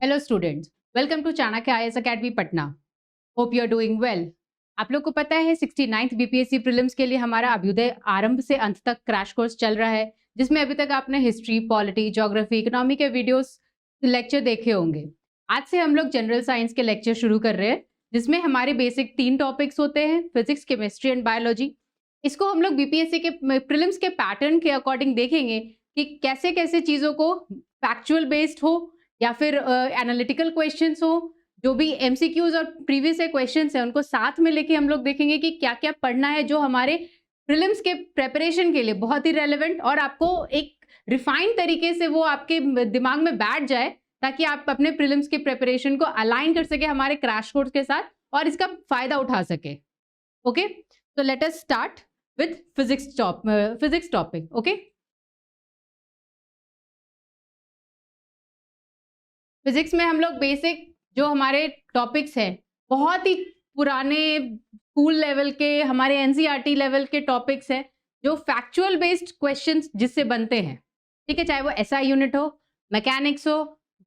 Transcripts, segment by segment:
Hello students, welcome to Chanakya IAS academy Patna. Hope you are doing well. आप लोग को पता है 69th बीपीएससी प्रीलिम्स के लिए हमारा अभ्युदय आरंभ से अंत तक क्रैश कोर्स चल रहा है, जिसमें अभी तक आपने हिस्ट्री, पॉलिटी, ज्योग्राफी, इकोनॉमी के वीडियोस लेक्चर देखे होंगे। आज से हम लोग जनरल साइंस के लेक्चर शुरू कर रहे हैं, जिसमें हमारे बेसिक 3 टॉपिक्स होते हैं, फिजिक्स, केमिस्ट्री एंड बायोलॉजी। इसको हम लोग बीपीएससी के प्रीलिम्स के पैटर्न के अकॉर्डिंग देखेंगे कि कैसे कैसे चीज़ों को फैक्चुअल बेस्ड हो या फिर एनालिटिकल क्वेश्चंस हो, जो भी एमसीक्यूज और प्रीवियस क्वेश्चंस हैं उनको साथ में लेके हम लोग देखेंगे कि क्या क्या पढ़ना है जो हमारे प्रीलिम्स के प्रेपरेशन के लिए बहुत ही रेलेवेंट और आपको एक रिफाइंड तरीके से वो आपके दिमाग में बैठ जाए, ताकि आप अपने प्रीलिम्स के प्रेपरेशन को अलाइन कर सके हमारे क्रैश कोर्स के साथ और इसका फायदा उठा सके। ओके, तो let us start with physics topic. Okay, physics में हम लोग बेसिक जो हमारे टॉपिक्स हैं, बहुत ही पुराने स्कूल लेवल के, हमारे एनसीईआरटी लेवल के टॉपिक्स हैं, जो फैक्चुअल बेस्ड क्वेश्चंस जिससे बनते हैं। ठीक है, चाहे वो एसआई यूनिट हो, मैकेनिक्स हो,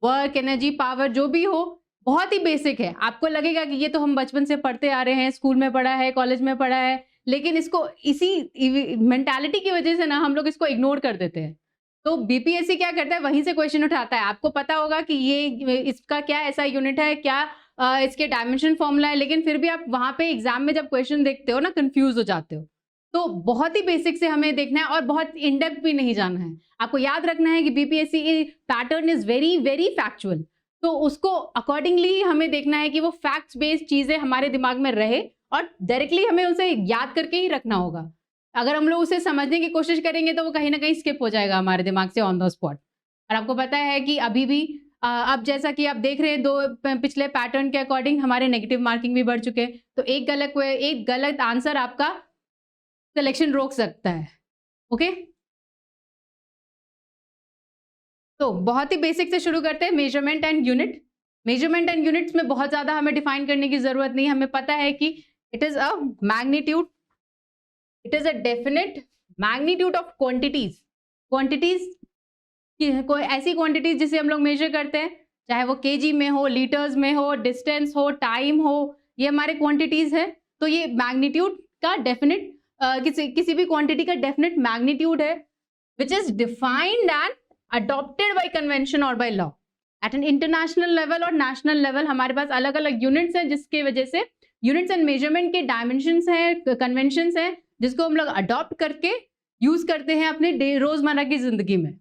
वर्क, एनर्जी, पावर, जो भी हो, बहुत ही बेसिक है। आपको लगेगा कि ये तो हम बचपन से पढ़ते आ रहे हैं, स्कूल में पढ़ा है, कॉलेज में पढ़ा है, लेकिन इसको इसी मेंटालिटी की वजह से ना हम लोग इसको इग्नोर कर देते हैं। तो बीपीएससी क्या करता है, वहीं से क्वेश्चन उठाता है। आपको पता होगा कि ये इसका क्या ऐसा यूनिट है, क्या इसके डायमेंशन फॉर्मूला है, लेकिन फिर भी आप वहां पे एग्जाम में जब क्वेश्चन देखते हो ना, कंफ्यूज हो जाते हो। तो बहुत ही बेसिक से हमें देखना है और बहुत इन डेप्थ भी नहीं जाना है। आपको याद रखना है कि BPSC pattern is very very factual, तो उसको अकॉर्डिंगली हमें देखना है कि वो फैक्ट्स बेस्ड चीजें हमारे दिमाग में रहे और डायरेक्टली हमें उसे याद करके ही रखना होगा। अगर हम लोग उसे समझने की कोशिश करेंगे तो वो कहीं ना कहीं स्किप हो जाएगा हमारे दिमाग से ऑन द स्पॉट। और आपको पता है कि अभी भी अब जैसा कि आप देख रहे हैं, पिछले पैटर्न के अकॉर्डिंग हमारे नेगेटिव मार्किंग भी बढ़ चुके हैं। तो एक गलत आंसर आपका सिलेक्शन रोक सकता है। ओके, तो बहुत ही बेसिक से शुरू करते हैं, measurement and unit. Measurement and units में बहुत ज्यादा हमें डिफाइन करने की जरूरत नहीं। हमें पता है कि it is a magnitude, it is a definite magnitude of quantities. Quantities कोई ऐसी क्वांटिटीज जिसे हम लोग मेजर करते हैं, चाहे वो केजी में हो, लीटर्स में हो, डिस्टेंस हो, टाइम हो, ये हमारे क्वांटिटीज है। तो ये मैग्नीट्यूड का डेफिनेट किसी भी क्वांटिटी का डेफिनेट मैग्नीट्यूड है, which is defined and adopted by convention और by law. At an international level और नेशनल लेवल हमारे पास अलग अलग यूनिट्स हैं, जिसकी वजह से यूनिट्स एंड मेजरमेंट के डायमेंशंस हैं, कन्वेंशंस हैं, जिसको हम लोग अडॉप्ट करके यूज करते हैं अपने रोजमर्रा की जिंदगी में।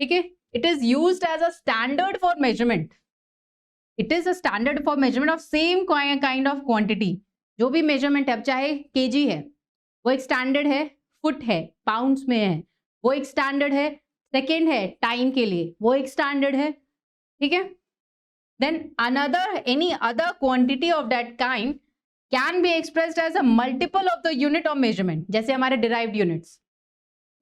ठीक है, it is used as a standard for measurement. It is a standard for measurement of same kind of quantity. जो भी मेजरमेंट है, अब चाहे केजी है वो एक स्टैंडर्ड है, फुट है पाउंड्स में है वो एक स्टैंडर्ड है, सेकेंड है टाइम के लिए वो एक स्टैंडर्ड है। ठीक है, then any other quantity of that kind can be expressed as a multiple of the unit of measurement। जैसे हमारे derived units,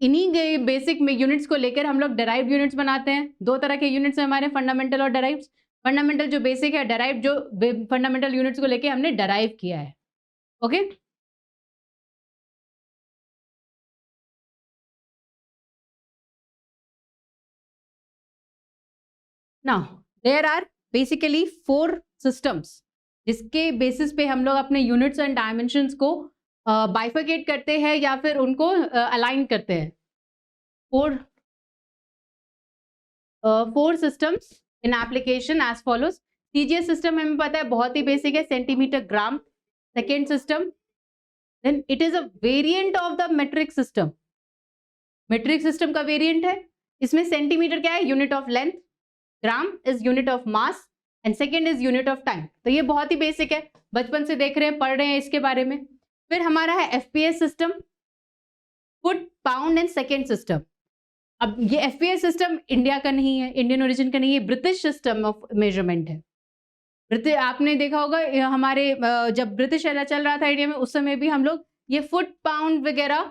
इन्हीं बेसिक में यूनिट्स को लेकर हम लोग derived units बनाते हैं। 2 तरह के यूनिट्स हैं हमारे, फंडामेंटल और derived। फंडामेंटल जो बेसिक है, derived जो फंडामेंटल यूनिट्स को लेकर हमने derive किया है। Okay, now there are basically 4 systems जिसके बेसिस पे हम लोग अपने यूनिट्स एंड डायमेंशंस को बाइफरकेट करते हैं या फिर उनको अलाइन करते हैं। 4 systems in application as follows. CGS system हमें पता है बहुत ही बेसिक है, centimetre gram. Second system, then it is a variant of the metric system. Metric system का वेरिएंट है, इसमें सेंटीमीटर क्या है, unit of length, gram is unit of mass and second is unit of time. तो ये बहुत ही basic है, बचपन से देख रहे हैं, पढ़ रहे हैं इसके बारे में। फिर हमारा है FPS system, foot, pound and second system. अब ये एफपीएस सिस्टम इंडिया का नहीं है, इंडियन ओरिजिन का नहीं है, ब्रिटिश सिस्टम ऑफ मेजरमेंट है। आपने देखा होगा हमारे जब ब्रिटिश एरा चल रहा था इंडिया में, उस समय भी हम लोग ये फुट, पाउंड वगैरह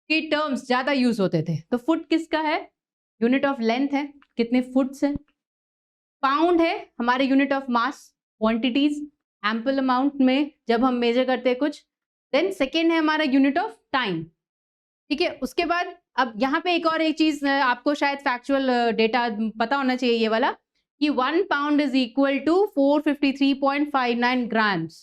की टर्म्स ज्यादा यूज होते थे। तो फुट किसका है, यूनिट ऑफ लेंथ है, कितने फुट्स हैं। पाउंड है हमारे unit of mass, quantities, ample amount में जब हम मेजर करते हैं कुछ। देन सेकेंड है हमारा यूनिट ऑफ टाइम। ठीक है, उसके बाद अब यहाँ पे एक चीज आपको शायद फैक्चुअल डेटा पता होना चाहिए, ये वाला कि 1 pound is equal to 453.59 grams.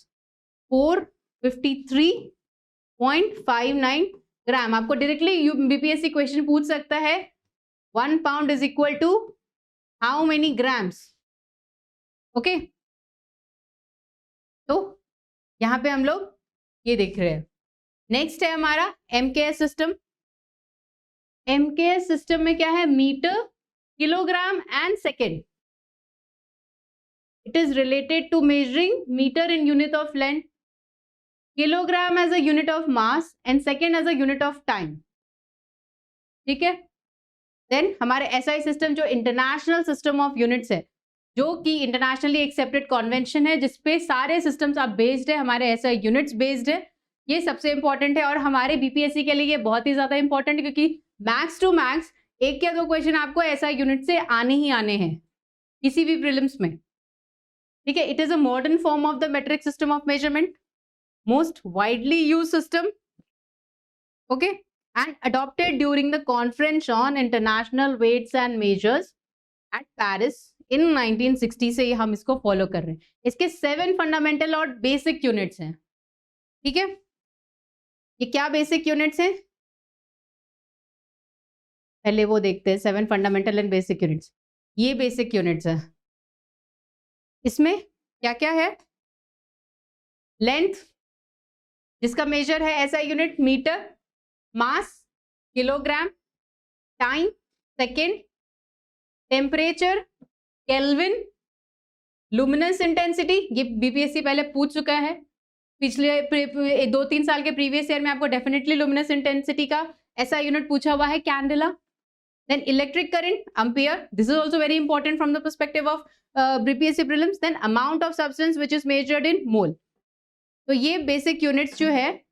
453.59 gram. आपको डायरेक्टली बीपीएससी क्वेश्चन पूछ सकता है 1 pound is equal to how many grams. Okay, तो यहां पे हम लोग ये देख रहे हैं। नेक्स्ट है हमारा एमकेएस सिस्टम। एमकेएस सिस्टम में क्या है? Metre, kilogram and second. It is related to measuring metre in unit of length, kilogram as a unit of mass and second as a unit of time. ठीक है। Then हमारे SI system जो international system of units है, जो कि internationally accepted convention है, जिसपे सारे सिस्टम्स आप बेस्ड है, हमारे एसआई यूनिट्स बेस्ड है। ये सबसे इंपॉर्टेंट है और हमारे बीपीएससी के लिए ये बहुत ही ज्यादा इंपॉर्टेंट है, क्योंकि मैक्स टू मैक्स 1 या 2 क्वेश्चन आपको एसआई यूनिट से आने ही आने हैं किसी भी प्रीलिम्स में। ठीक है। It is a modern form of the metric system of measurement, most widely used system, okay, and adopted during the conference on international weights and measures at Paris in 1960 से हम इसको फॉलो कर रहे हैं। इसके 7 फंडामेंटल और basic units हैं। ठीक है। ये क्या बेसिक यूनिट्स हैं? पहले वो देखते हैं 7 फंडामेंटल एंड बेसिक यूनिट्स। ये बेसिक यूनिट्स है। इसमें क्या क्या है? लेंथ, जिसका मेजर है SI unit metre, mass kilogram, time second, temperature kelvin, luminous intensity. ये बीपीएससी पहले पूछ चुका है, पिछले 2-3 साल के प्रीवियस ईयर में आपको डेफिनेटली लुमिनस इंटेंसिटी का एसआई यूनिट पूछा हुआ है, candela. Then electric current, ampere, this is also very important from the perspective of BPSC prelims. Then amount of substance which is measured in mole. तो ये basic units जो है,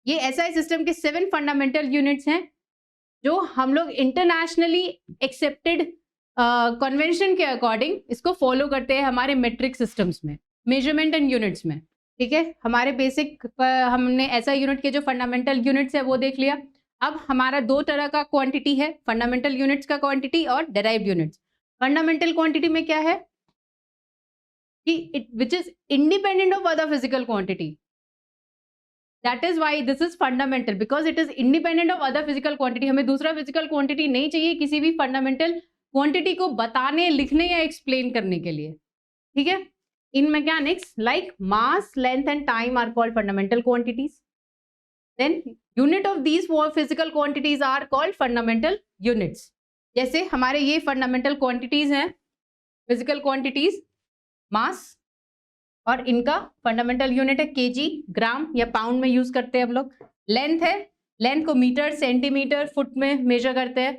ये SI system के 7 fundamental units हैं, जो हम लोग इंटरनेशनली एक्सेप्टेड कन्वेंशन के अकॉर्डिंग इसको फॉलो करते हैं हमारे मेट्रिक सिस्टम्स में, मेजरमेंट एंड यूनिट्स में। ठीक है। हमारे बेसिक हमने एसआई यूनिट के जो फंडामेंटल यूनिट्स है वो देख लिया। अब हमारा 2 तरह का क्वांटिटी है, फंडामेंटल यूनिट्स का क्वांटिटी और डेराइव्ड यूनिट्स। फंडामेंटल क्वांटिटी में क्या है कि which is independent of other physical quantity. That is why this is fundamental, because it is independent of other physical quantity. हमें दूसरा physical quantity नहीं चाहिए किसी भी fundamental quantity को बताने, लिखने या explain करने के लिए। ठीक है। In mechanics, like mass, length and time are called fundamental quantities. Then unit of these 4 physical quantities are called fundamental units. जैसे हमारे ये fundamental quantities हैं, physical quantities, मास, और इनका फंडामेंटल यूनिट है केजी, ग्राम या पाउंड में यूज करते हैं हम लोग। लेंथ है, लेंथ को मीटर, सेंटीमीटर, फुट में मेजर करते हैं।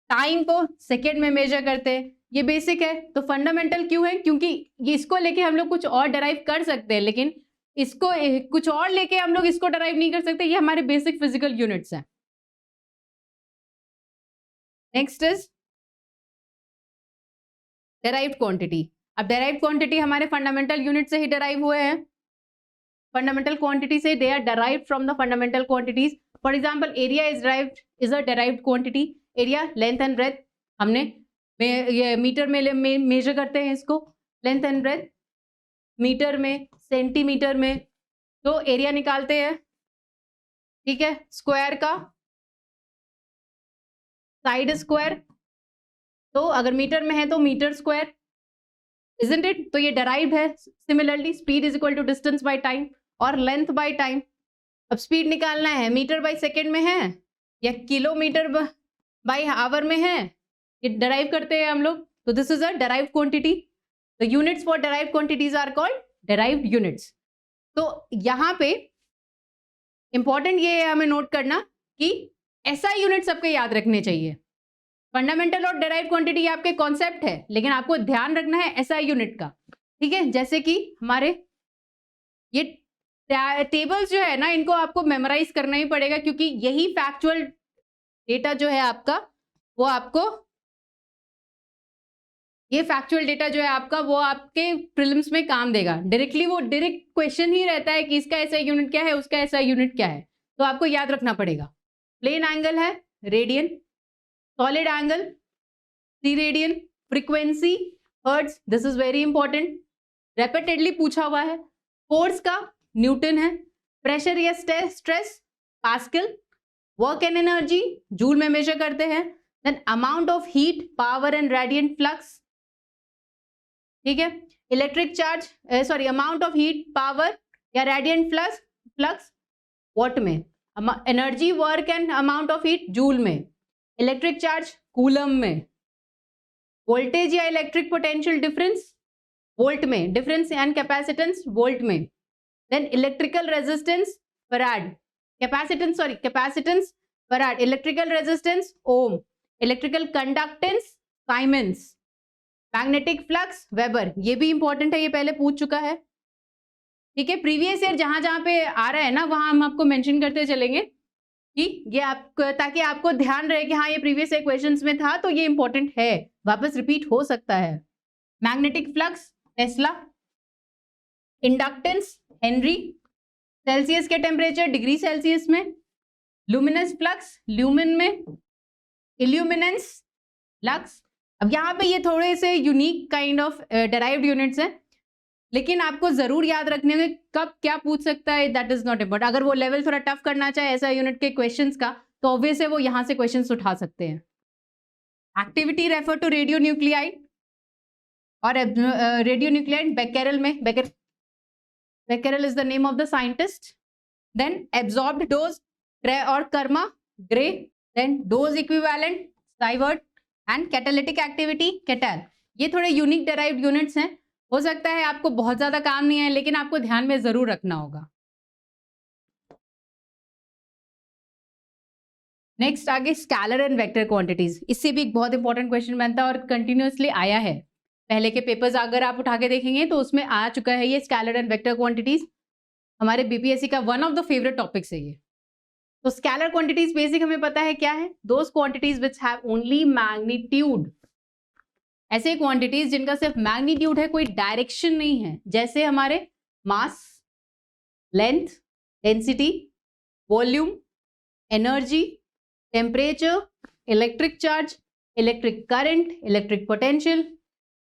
टाइम को सेकेंड में मेजर करते हैं। ये बेसिक है। तो फंडामेंटल क्यों है? क्योंकि इसको लेके हम लोग कुछ और डराइव कर सकते हैं, लेकिन इसको कुछ और लेके हम लोग इसको डराइव नहीं कर सकते। ये हमारे बेसिक फिजिकल यूनिट्स हैं। Next is derived quantity. अब डेराइव्ड क्वांटिटी हमारे फंडामेंटल यूनिट से ही डेराइव हुए हैं। फंडामेंटल क्वांटिटी से they are derived from the fundamental quantities. For example area is a derived quantity. Area, length and breadth, हमने ये मीटर में मेजर करते हैं इसको, लेंथ एंड ब्रेथ, मीटर में, सेंटीमीटर में, तो एरिया निकालते हैं। ठीक है। स्क्वायर का साइड स्क्वायर, तो अगर मीटर में है तो मीटर स्क्वायर, isn't it? तो ये डेराइव्ड है। Similarly speed is equal to distance by time और लेंथ बाय टाइम। अब स्पीड निकालना है, मीटर बाय सेकेंड में है या किलोमीटर बाय आवर में है, ये डेराइव करते हैं हम लोग। तो this is a derived quantity. The units for derived quantities are called derived units. तो यहाँ पे इंपॉर्टेंट ये है हमें नोट करना कि एसआई यूनिट सबके याद रखने चाहिए। फंडामेंटल और डेराइव्ड क्वांटिटी आपके कॉन्सेप्ट है, लेकिन आपको ध्यान रखना है एसआई यूनिट का। ठीक है। जैसे कि हमारे ये टेबल्स जो है ना, इनको आपको मेमोराइज करना ही पड़ेगा, क्योंकि यही फैक्चुअल डेटा जो है आपका, वो आपको ये फैक्चुअल डेटा जो है आपका, वो आपके प्रीलिम्स में काम देगा। डायरेक्टली वो डायरेक्ट क्वेश्चन ही रहता है कि इसका एसआई यूनिट क्या है, उसका एसआई यूनिट क्या है, तो आपको याद रखना पड़ेगा। प्लेन एंगल है radian, solid angle steradian, frequency hertz, this is very important, repeatedly पूछा हुआ है। फोर्स का न्यूटन है, प्रेशर या stress pascal, work and energy joule में मेजर करते हैं, then amount of heat, power and radiant flux, ठीक है, electric charge sorry amount of heat, power या रेडिएंट फ्लक्स वॉट में, energy, work and amount of heat joule में, electric charge coulomb में, voltage या इलेक्ट्रिक पोटेंशियल डिफरेंस वोल्ट में, difference and capacitance volt में, then electrical resistance farad, capacitance farad, electrical resistance ohm, electrical conductance siemens, magnetic flux weber, ये भी important है, ये पहले पूछ चुका है, ठीक है। प्रीवियस ईयर जहां जहां पे आ रहा है ना वहां हम आपको मेंशन करते चलेंगे कि ये आपको, ताकि आपको ध्यान रहे कि हाँ ये प्रीवियस ईयर क्वेश्चंस में था तो ये इंपॉर्टेंट है, वापस रिपीट हो सकता है। Magnetic flux Tesla, inductance Henry, Celsius के टेम्परेचर डिग्री सेल्सियस में, लुमिनस फ्लक्स ल्यूमिन में, इल्यूमिनेंस लक्स। अब यहाँ पे ये थोड़े से unique kind of derived units हैं, लेकिन आपको जरूर याद रखने में कब क्या पूछ सकता है दैट इज नॉट इम्पोर्टेंट। अगर वो लेवल थोड़ा टफ करना चाहे ऐसा यूनिट के क्वेश्चंस का तो ऑब्वियस है वो यहाँ से क्वेश्चंस उठा सकते हैं। Activity refer to radionuclide और रेडियो न्यूक्लियाइड बेकेरल में, becquerel is the name of the scientist, then absorbed dose और kerma gray, then dose equivalent sievert and catalytic activity katal. ये थोड़े यूनिक डेराइव्ड यूनिट्स हैं, हो सकता है आपको बहुत ज्यादा काम नहीं है लेकिन आपको ध्यान में जरूर रखना होगा। नेक्स्ट आगे स्केलर एंड वेक्टर क्वांटिटीज, इससे भी एक बहुत इंपॉर्टेंट क्वेश्चन बनता है और कंटिन्यूअसली आया है, पहले के पेपर्स अगर आप उठा के देखेंगे तो उसमें आ चुका है ये स्केलर एंड वेक्टर क्वांटिटीज, हमारे बीपीएससी का one of the favourite topics है ये। तो स्केलर क्वांटिटीज बेसिक हमें पता है क्या है, those quantities which have only magnitude, ऐसे क्वांटिटीज जिनका सिर्फ मैग्नीट्यूड है, कोई डायरेक्शन नहीं है, जैसे हमारे mass, length, density, volume, energy, temperature, electric charge, electric current, electric potential,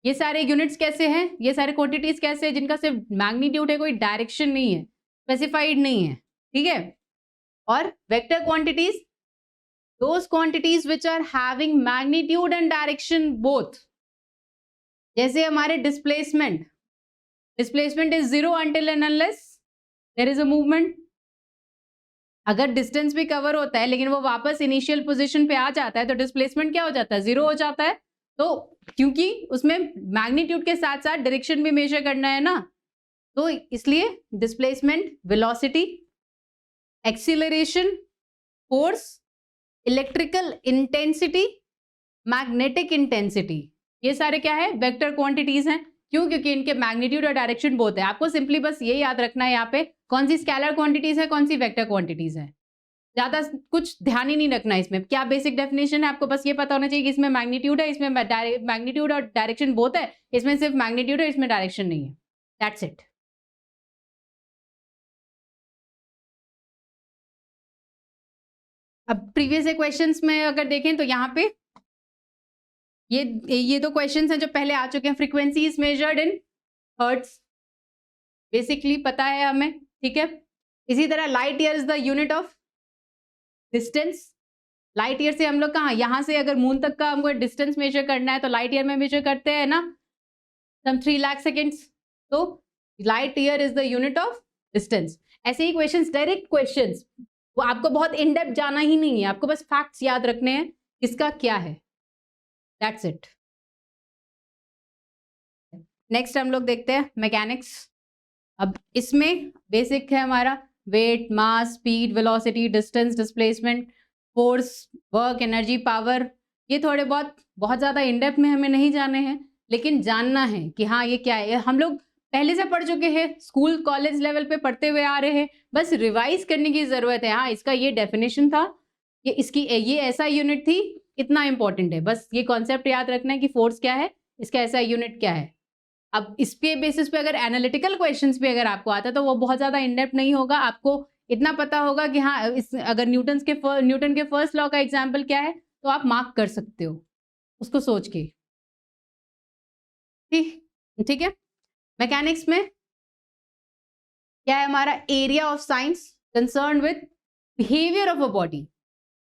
ये सारे यूनिट्स कैसे हैं, ये सारे क्वांटिटीज कैसे हैं जिनका सिर्फ मैग्नीट्यूड है, कोई डायरेक्शन नहीं है, स्पेसिफाइड नहीं है, ठीक है। और vector quantities, those quantities which are having magnitude and direction both, जैसे हमारे displacement, displacement is zero until and unless there is a movement. अगर डिस्टेंस भी कवर होता है लेकिन वो वापस इनिशियल पोजीशन पे आ जाता है तो डिस्प्लेसमेंट क्या हो जाता है, जीरो हो जाता है। तो क्योंकि उसमें मैग्नीट्यूड के साथ साथ डायरेक्शन भी मेजर करना है ना, तो इसलिए displacement, velocity, acceleration, force, electrical intensity, magnetic intensity, ये सारे क्या है, वेक्टर क्वांटिटीज हैं। क्यों? क्योंकि इनके मैग्नीट्यूड और डायरेक्शन बहुत है। आपको सिंपली बस ये याद रखना है यहाँ पे कौन सी स्केलर क्वांटिटीज है, कौन सी वेक्टर क्वांटिटीज है, ज्यादा कुछ ध्यान ही नहीं रखना है इसमें। क्या बेसिक डेफिनेशन है, आपको बस ये पता होना चाहिए कि इसमें मैग्नीट्यूड है, इसमें मैग्नीट्यूड और डायरेक्शन बहुत है, इसमें सिर्फ मैग्नीट्यूड है, इसमें डायरेक्शन नहीं है, दैट्स इट। अब प्रीवियस क्वेश्चंस में अगर देखें तो यहाँ पे ये दो क्वेश्चंस हैं जो पहले आ चुके हैं। Frequency is measured in hertz, basically पता है हमें, ठीक है। इसी तरह light year is the unit of distance. Light year से हम लोग कहाँ, यहाँ से अगर मून तक का हमको डिस्टेंस मेजर करना है तो लाइट ईयर में मेजर करते हैं ना, सम 3 लाख सेकेंड्स। तो light year is the unit of distance. ऐसे ही क्वेश्चंस, डायरेक्ट क्वेश्चंस, वो आपको बहुत इन डेप्थ जाना ही नहीं है, आपको बस फैक्ट्स याद रखने हैं किसका क्या है, दैट्स इट। नेक्स्ट हम लोग देखते हैं मैकेनिक्स। अब इसमें बेसिक है हमारा weight, mass, speed, velocity, distance, displacement, force, work, energy, power. ये थोड़े बहुत ज़्यादा इन डेप्थ में हमें नहीं जाने हैं, लेकिन जानना है कि हाँ ये क्या है। हम लोग पहले से पढ़ चुके हैं, स्कूल कॉलेज लेवल पे पढ़ते हुए आ रहे हैं, बस रिवाइज करने की ज़रूरत है। हाँ इसका ये डेफिनेशन था, ये इसकी ये ऐसा यूनिट थी, इतना इंपॉर्टेंट है, बस ये कॉन्सेप्ट याद रखना है कि फोर्स क्या है, इसका ऐसा यूनिट क्या है। अब इस पे बेसिस पे अगर एनालिटिकल क्वेश्चंस भी अगर आपको आता है तो वो बहुत ज़्यादा इन डेप्थ नहीं होगा, आपको इतना पता होगा कि हाँ अगर न्यूटन के फर्स्ट लॉ का एग्जाम्पल क्या है तो आप मार्क कर सकते हो उसको सोच के। ठीक ठीक है। मैकेनिक्स में क्या है हमारा area of science concern with behaviour of a body.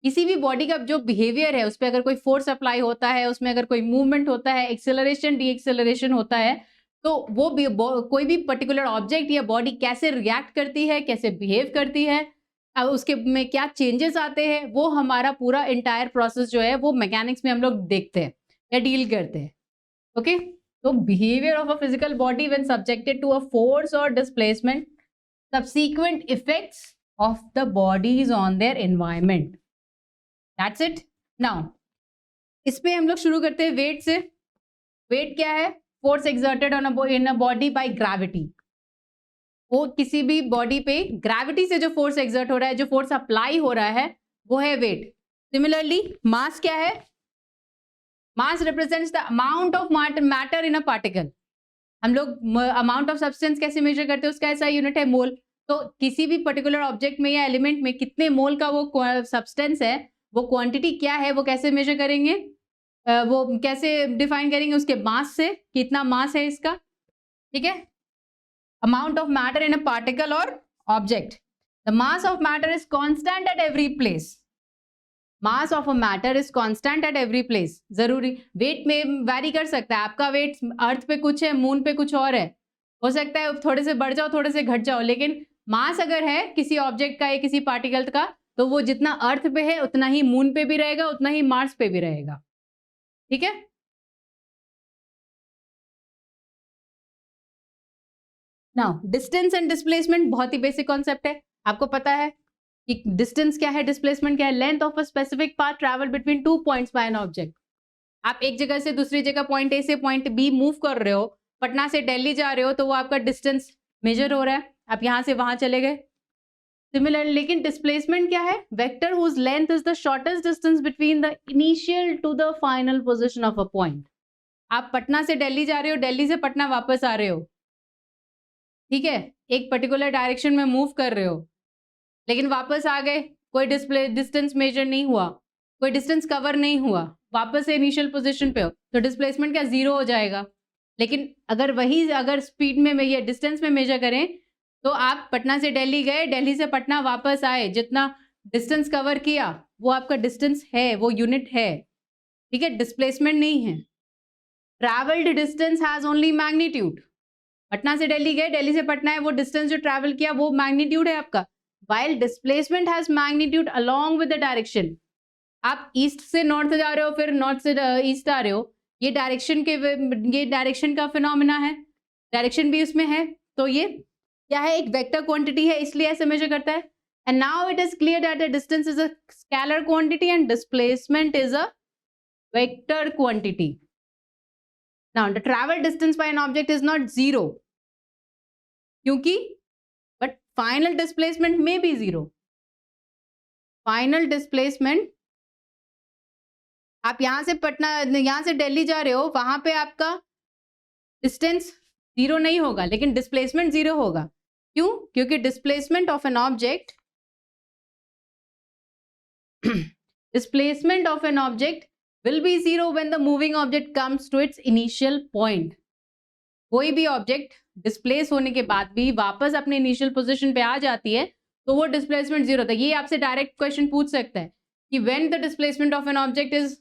किसी भी बॉडी का जो बिहेवियर है उस पर अगर कोई फोर्स अप्लाई होता है, उसमें अगर कोई मूवमेंट होता है, एक्सेलरेशन डी एक्सेलरेशन होता है, तो वो भी कोई भी पर्टिकुलर ऑब्जेक्ट या बॉडी कैसे रिएक्ट करती है, कैसे बिहेव करती है, उसके में क्या चेंजेस आते हैं, वो हमारा पूरा इंटायर प्रोसेस जो है वो मैकेनिक्स में हम लोग देखते हैं या डील करते हैं। ओके, तो behaviour of a physical body when subjected to a force और displacement, subsequent effects of the bodies on their environment. That's it. Now, इस पे हम लोग शुरू करते हैं वेट से। वेट क्या है? Force exerted on in a body by gravity. वो किसी भी बॉडी पे ग्रेविटी से जो फोर्स एक्सर्ट हो रहा है, जो फोर्स अप्लाई हो रहा है, वो है वेट। सिमिलरली मास क्या है? Mass represents the amount of matter in a particle. हम लोग अमाउंट ऑफ सब्सटेंस कैसे मेजर करते हैं? उसका ऐसा यूनिट है मोल। तो किसी भी पर्टिकुलर ऑब्जेक्ट में या एलिमेंट में कितने मोल का वो सब्सटेंस है, वो क्वांटिटी क्या है, वो कैसे मेजर करेंगे? वो कैसे डिफाइन करेंगे? उसके मास से, कितना मास है इसका। ठीक है, amount of matter in a particle और object. The mass of matter is constant at every place. Mass of a matter is constant at every place. जरूरी वेट में वैरी कर सकता है। आपका वेट अर्थ पे कुछ है, मून पे कुछ और है, हो सकता है थोड़े से बढ़ जाओ, थोड़े से घट जाओ, लेकिन मास अगर है किसी ऑब्जेक्ट का या किसी पार्टिकल का, तो वो जितना अर्थ पे है उतना ही मून पे भी रहेगा, उतना ही मार्स पे भी रहेगा। ठीक है, नाउ डिस्टेंस एंड डिस्प्लेसमेंट बहुत ही बेसिक कॉन्सेप्ट है। आपको पता है कि डिस्टेंस क्या है, डिस्प्लेसमेंट क्या है? Length of a specific path travel between 2 points by an object. आप एक जगह से दूसरी जगह पॉइंट ए से पॉइंट बी मूव कर रहे हो, पटना से दिल्ली जा रहे हो, तो वो आपका डिस्टेंस मेजर हो रहा है, आप यहां से वहां चले गए। सिमिलर, लेकिन डिस्प्लेसमेंट क्या है? Vector whose length is the shortest distance between the initial to the final position of a point. आप पटना से दिल्ली जा रहे हो, दिल्ली से पटना वापस आ रहे हो, ठीक है, एक पर्टिकुलर डायरेक्शन में मूव कर रहे हो, लेकिन वापस आ गए, कोई डिस्टेंस मेजर नहीं हुआ, कोई डिस्टेंस कवर नहीं हुआ, वापस से इनिशियल पोजीशन पे हो, तो डिस्प्लेसमेंट क्या? जीरो हो जाएगा। लेकिन अगर स्पीड में ये डिस्टेंस में मेजर करें, तो आप पटना से दिल्ली गए, दिल्ली से पटना वापस आए, जितना डिस्टेंस कवर किया वो आपका डिस्टेंस है, वो यूनिट है। ठीक है, डिस्प्लेसमेंट नहीं है। Travelled distance has only magnitude. Patna से दिल्ली गए, दिल्ली से पटना है, वो डिस्टेंस जो ट्रैवल किया वो मैग्नीट्यूड है आपका। While displacement has magnitude along with the direction. आप ईस्ट से नॉर्थ जा रहे हो, फिर नॉर्थ से ईस्ट आ रहे हो, ये डायरेक्शन का फिनोमिना है, डायरेक्शन भी उसमें है। तो ये क्या है? एक वेक्टर क्वांटिटी है, इसलिए ऐसे मेजर करता है। And now it is clear that the distance is a scalar quantity and displacement is a vector quantity. Now the travel distance by an object is not zero, क्योंकि but final displacement में भी zero. Final displacement, आप यहां से दिल्ली जा रहे हो, वहां पे आपका डिस्टेंस जीरो नहीं होगा, लेकिन डिस्प्लेसमेंट जीरो होगा। क्यों? क्योंकि displacement of an object displacement of an object will be zero when the moving object comes to its initial point. कोई भी ऑब्जेक्ट डिस्प्लेस होने के बाद भी वापस अपने इनिशियल पोजीशन पे आ जाती है, तो वो डिस्प्लेसमेंट जीरो होता है। ये आपसे डायरेक्ट क्वेश्चन पूछ सकता है कि when the displacement of an object is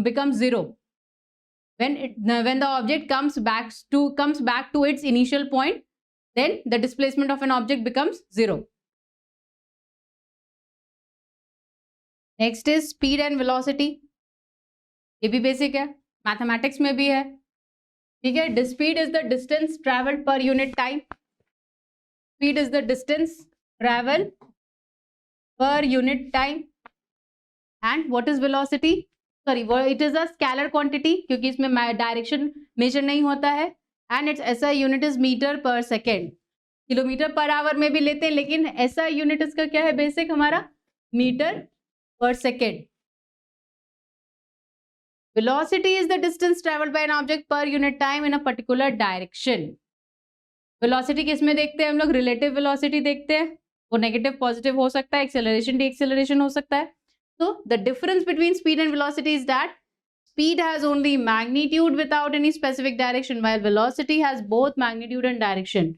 becomes zero, when the object comes back to its initial point, then the displacement of an object becomes zero. Next is speed and velocity. ये भी basic है, mathematics में भी है। ठीक है, speed is the distance traveled per unit time. Speed is the distance traveled per unit time. And what is velocity? Sorry, it is a scalar quantity, क्योंकि इसमें डायरेक्शन मेजर नहीं होता है। And its SI unit is metre per second. Kilometre per hour में भी लेते हैं, लेकिन एसआई यूनिट इसका क्या है? बेसिक हमारा metre per second. Velocity is the distance travelled by an object पर unit time in a particular direction. Velocity किस में देखते हैं हम लोग? रिलेटिव वेलोसिटी देखते हैं, वो नेगेटिव पॉजिटिव हो सकता है, एक्सेलरेशन डी एक्सेलरेशन हो सकता है। So the difference between speed and velocity is that speed has only magnitude without any specific direction, while velocity has both magnitude and direction.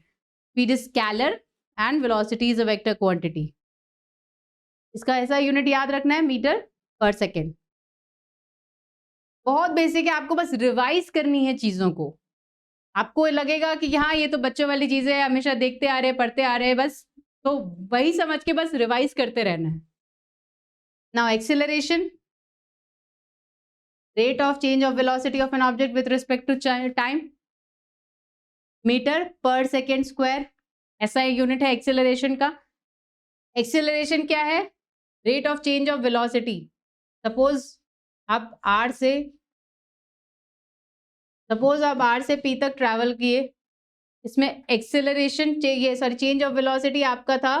Speed is scalar and velocity is a vector quantity. इसका ऐसा unit याद रखना है, metre per second. बहुत basic है, आपको बस revise करनी है चीजों को. आपको लगेगा कि हाँ ये तो बच्चों वाली चीजें हैं, हमेशा देखते आ रहे हैं, पढ़ते आ रहे हैं, बस तो वही समझ के बस रिवाइज करते रहना है. Now acceleration, rate of change of velocity of an object with respect to time, metre per second square, ऐसा यूनिट है एक्सेलरेशन का. एक्सेलरेशन क्या है? Rate of change of velocity. Suppose आप आर से पी तक ट्रैवल किए, इसमें एक्सेलरेशन चाहिए, सॉरी चेंज ऑफ वेलोसिटी आपका था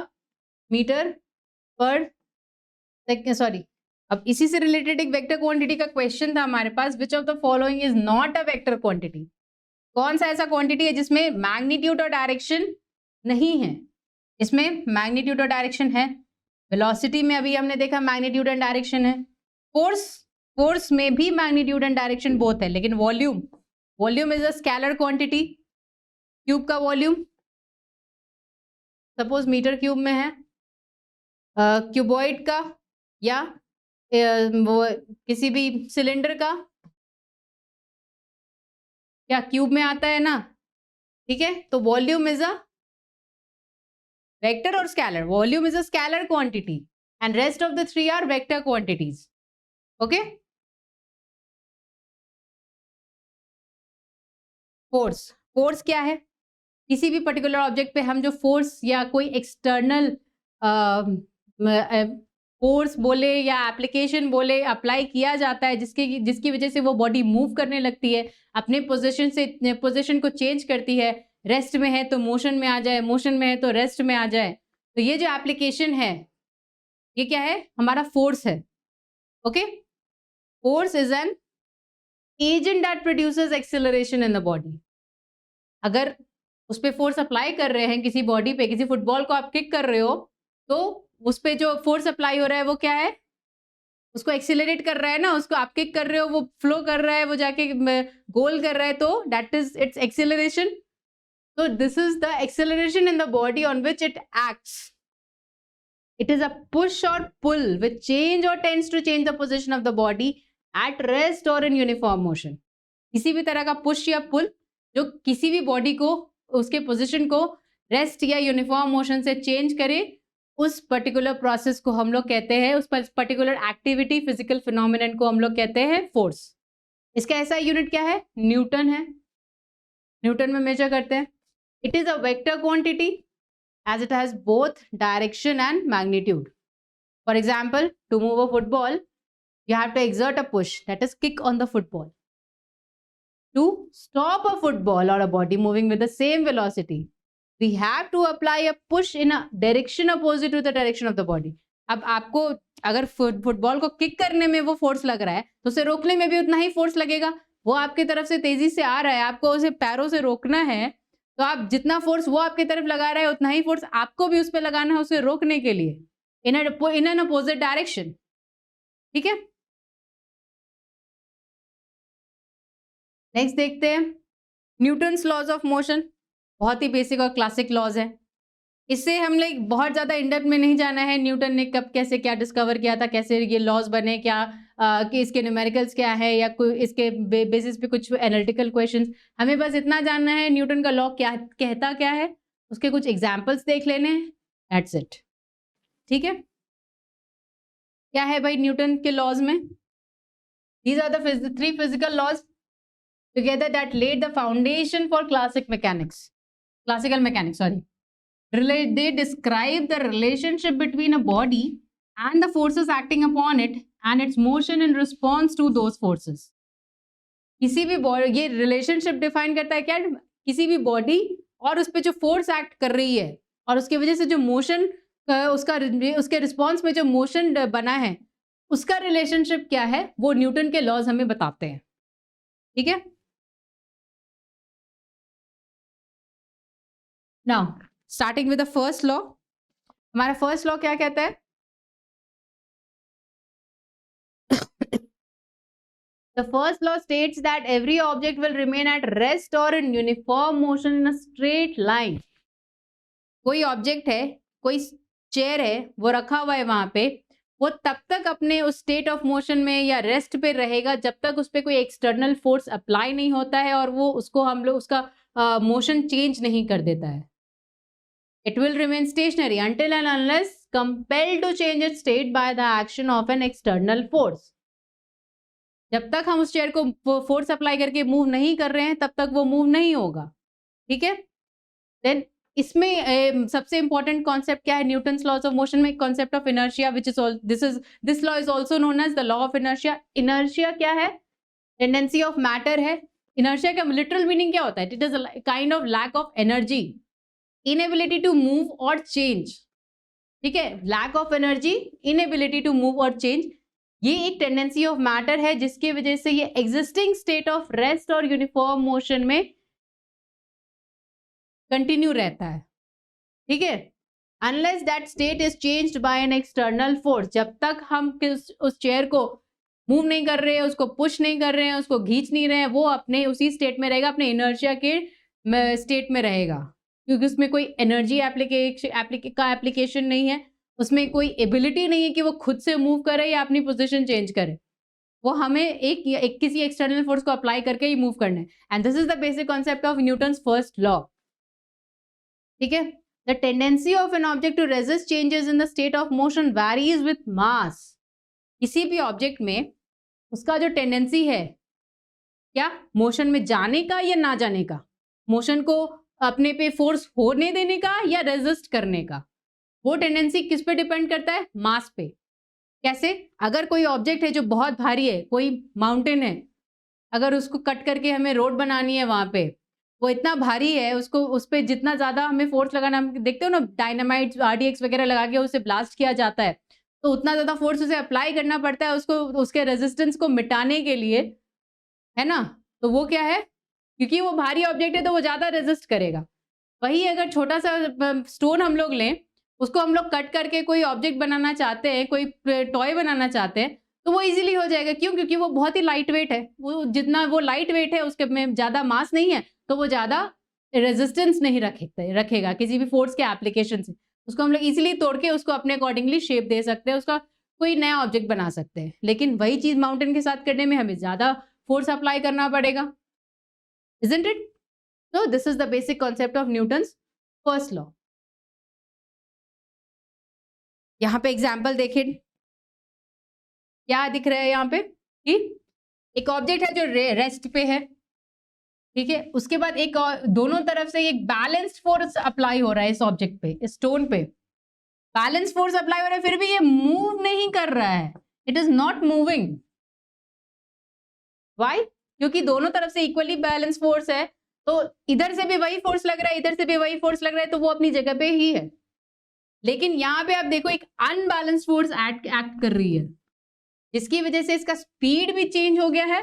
मीटर पर सेकेंड, सॉरी. अब इसी से रिलेटेड एक वेक्टर क्वांटिटी का क्वेश्चन था हमारे पास. Which of the following is not a vector quantity? कौन सा ऐसा क्वांटिटी है जिसमें मैग्नीट्यूड और डायरेक्शन नहीं है? इसमें मैग्नीट्यूड और डायरेक्शन है. वेलोसिटी में अभी हमने देखा मैग्नीट्यूड एंड डायरेक्शन है. फोर्स में भी मैग्नीट्यूड एंड डायरेक्शन बोथ है. लेकिन volume is a scalar quantity. Cube का वॉल्यूम सपोज मीटर क्यूब में है, क्यूबॉइड का या वो किसी भी सिलेंडर का क्या क्यूब में आता है ना, ठीक है. तो वॉल्यूम इज अ वेक्टर और scalar. Volume is a scalar quantity and rest of the three are vector quantities. Okay. Force क्या है? किसी भी पर्टिकुलर ऑब्जेक्ट पे हम जो फोर्स या कोई एक्सटर्नल फोर्स बोले या एप्लीकेशन बोले अप्लाई किया जाता है, जिसकी वजह से वो बॉडी मूव करने लगती है, अपने पोजीशन को चेंज करती है. रेस्ट में है तो मोशन में आ जाए, मोशन में है तो रेस्ट में आ जाए. तो ये जो एप्लीकेशन है ये क्या है? हमारा फोर्स है. Okay. Force is an agent that produces acceleration in the body. अगर उस पर फोर्स अप्लाई कर रहे हैं किसी बॉडी पे, किसी फुटबॉल को आप किक कर रहे हो, तो उस पर जो फोर्स अप्लाई हो रहा है वो क्या है? उसको एक्सेलरेट कर रहा है ना. उसको आप किक कर रहे हो, वो फ्लो कर रहा है, वो जाके गोल कर रहा है, तो that is it's acceleration. So this is the acceleration in the body on which it acts. It is a push or pull which change or tends to change the position of the body at rest or in uniform motion. किसी भी तरह का push या पुल जो किसी भी body को, उसके पोजीशन को रेस्ट या यूनिफॉर्म मोशन से चेंज करे, उस पर्टिकुलर प्रोसेस को हम लोग कहते हैं, उस पर्टिकुलर एक्टिविटी, फिजिकल फिनोमिनन को हम लोग कहते हैं फोर्स. इसका ऐसा यूनिट क्या है? न्यूटन है. न्यूटन में मेजर करते हैं. It is a vector quantity as it has both direction and magnitude. For example, to move a football, you have to exert a push, that is kick on the football. To stop a football or a body moving with the same velocity, we have to apply a push in a direction opposite to the direction of the body. अब आपको अगर football को kick करने में वो force लग रहा है, तो उसे रोकने में भी उतना ही फोर्स लगेगा. वो आपकी तरफ से तेजी से आ रहा है, आपको उसे पैरों से रोकना है, तो आप जितना फोर्स वो आपकी तरफ लगा रहा है, उतना ही फोर्स आपको भी उस पर लगाना है उसे रोकने के लिए, इन एन अपोजिट डायरेक्शन. ठीक है. नेक्स्ट देखते हैं न्यूटन्स लॉज ऑफ मोशन. बहुत ही बेसिक और क्लासिक लॉज है. इससे हम लोग बहुत ज़्यादा इंडेप्थ में नहीं जाना है. न्यूटन ने कब कैसे क्या डिस्कवर किया था, कैसे ये लॉज बने, क्या कि इसके न्यूमेरिकल्स क्या है, या कोई इसके बेसिस पे कुछ एनालिटिकल क्वेश्चंस. हमें बस इतना जानना है न्यूटन का लॉ क्या कहता क्या है, उसके कुछ एग्जाम्पल्स देख लेने हैं, दैट्स इट. ठीक है. क्या है भाई न्यूटन के लॉज में? These are the three physical laws together that laid the foundation for classical mechanics. They describe the relationship between a body and the forces acting upon it and its motion in response to those forces. किसी भी body, ये relationship define करता है क्या? किसी भी body और उस पर जो फोर्स एक्ट कर रही है और उसकी वजह से जो मोशन उसके रिस्पॉन्स में जो मोशन बना है, उसका रिलेशनशिप क्या है, वो न्यूटन के लॉज हमें बताते हैं. ठीक है. Now starting with the first law. हमारा फर्स्ट लॉ क्या कहता है? The first law states that every object will remain at rest or in uniform motion in a straight line. कोई ऑब्जेक्ट है, कोई चेयर है, वो रखा हुआ है वहां पे, वो तब तक अपने उस स्टेट ऑफ मोशन में या रेस्ट पे रहेगा जब तक उस पर कोई एक्सटर्नल फोर्स अप्लाई नहीं होता है और वो उसको हम लोग उसका मोशन चेंज नहीं कर देता है. It will remain stationary until and unless compelled to change its state by the action of an external force. जब तक हम उस चेयर को फोर्स अप्लाई करके मूव नहीं कर रहे हैं तब तक वो मूव नहीं होगा. ठीक है. देन इसमें सबसे इंपॉर्टेंट कॉन्सेप्ट क्या है न्यूटन्स लॉज ऑफ मोशन में? Concept of inertia, which is this law is also known as the law of inertia. Inertia क्या है? टेंडेंसी ऑफ मैटर है. इनर्शिया का लिटरल मीनिंग क्या होता है? It is kind of lack of energy, inability to move और change. ठीक है, lack of energy, inability to move और चेंज, ये एक टेंडेंसी ऑफ मैटर है जिसकी वजह से ये एग्जिस्टिंग स्टेट ऑफ रेस्ट और यूनिफॉर्म मोशन में कंटिन्यू रहता है. ठीक है, unless that state is changed by an external force. जब तक हम उस चेयर को मूव नहीं कर रहे हैं, उसको पुश नहीं कर रहे हैं, उसको खींच नहीं रहे हैं, वो अपने उसी स्टेट में रहेगा, अपने इनर्शिया के स्टेट में रहेगा, क्योंकि उसमें कोई एनर्जी एप्लीकेशन नहीं है, उसमें कोई एबिलिटी नहीं है कि वो खुद से मूव करे या अपनी पोजीशन चेंज करे. वो हमें एक किसी एक्सटर्नल फोर्स को अप्लाई करके ही मूव करना है. And this is the basic concept of Newton's first law. ठीक है, the tendency of an object to resist changes in the state of motion varies with mass. किसी भी ऑब्जेक्ट में उसका जो टेंडेंसी है, क्या मोशन में जाने का या ना जाने का, मोशन को अपने पे फोर्स होने देने का या रेजिस्ट करने का, वो टेंडेंसी किस पे डिपेंड करता है? मास पे. कैसे? अगर कोई ऑब्जेक्ट है जो बहुत भारी है, कोई माउंटेन है, अगर उसको कट करके हमें रोड बनानी है, वहां पे वो इतना भारी है, उसको उस पर जितना ज्यादा हमें फोर्स लगाना, हम देखते हो ना डायनामाइट RDX वगैरह लगा के उसे ब्लास्ट किया जाता है, तो उतना ज्यादा फोर्स उसे अप्लाई करना पड़ता है उसको, उसके रेजिस्टेंस को मिटाने के लिए, है ना. तो वो क्या है? क्योंकि वो भारी ऑब्जेक्ट है तो वो ज्यादा रेजिस्ट करेगा. वही अगर छोटा सा स्टोन हम लोग लें, उसको हम लोग कट करके कोई ऑब्जेक्ट बनाना चाहते हैं, कोई टॉय बनाना चाहते हैं, तो वो इजीली हो जाएगा. क्यों? क्योंकि वो बहुत ही लाइट वेट है. वो जितना वो लाइट वेट है उसके में ज्यादा मास नहीं है, तो वो ज्यादा रेजिस्टेंस नहीं रखेगा किसी भी फोर्स के एप्लीकेशन से. उसको हम लोग इजीली तोड़ के उसको अपने अकॉर्डिंगली शेप दे सकते हैं, उसका कोई नया ऑब्जेक्ट बना सकते हैं. लेकिन वही चीज माउंटेन के साथ करने में हमें ज्यादा फोर्स अप्लाई करना पड़ेगा. Isn't it? So this is the basic concept of Newton's first law. यहाँ पे एग्जाम्पल देखिए, क्या दिख रहा है यहाँ पे कि एक ऑब्जेक्ट है जो रेस्ट पे है. ठीक है, उसके बाद एक दोनों तरफ से एक बैलेंस्ड फोर्स अप्लाई हो रहा है इस ऑब्जेक्ट पे, इस स्टोन पे बैलेंस फोर्स अप्लाई हो रहा है, फिर भी ये मूव नहीं कर रहा है. It is not moving. Why? क्योंकि दोनों तरफ से इक्वली बैलेंस फोर्स है, तो इधर से भी वही फोर्स लग रहा है, इधर से भी वही फोर्स लग रहा है, तो वो अपनी जगह पे ही है. लेकिन यहाँ पे आप देखो एक अनबैलेंस फोर्स एक्ट कर रही है, जिसकी वजह से इसका स्पीड भी चेंज हो गया है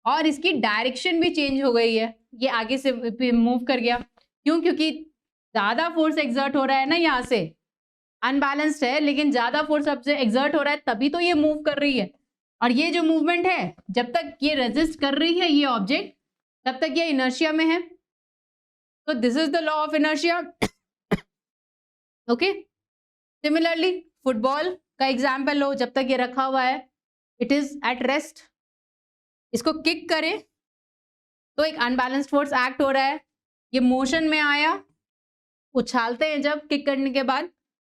और इसकी डायरेक्शन भी चेंज हो गई है. ये आगे से मूव कर गया. क्यों? क्योंकि ज्यादा फोर्स एक्सर्ट हो रहा है ना, यहाँ से अनबैलेंस्ड है लेकिन ज्यादा फोर्स अब से एक्सर्ट हो रहा है, तभी तो ये मूव कर रही है. और ये जो मूवमेंट है, जब तक ये रेजिस्ट कर रही है ये ऑब्जेक्ट, तब तक ये इनर्शिया में है. तो this is the law of inertia. Okay, similarly football का एग्जाम्पल लो, जब तक ये रखा हुआ है इट इज एट रेस्ट, इसको किक करें तो एक अनबैलेंस्ड फोर्स एक्ट हो रहा है, ये मोशन में आया, उछालते हैं जब किक करने के बाद,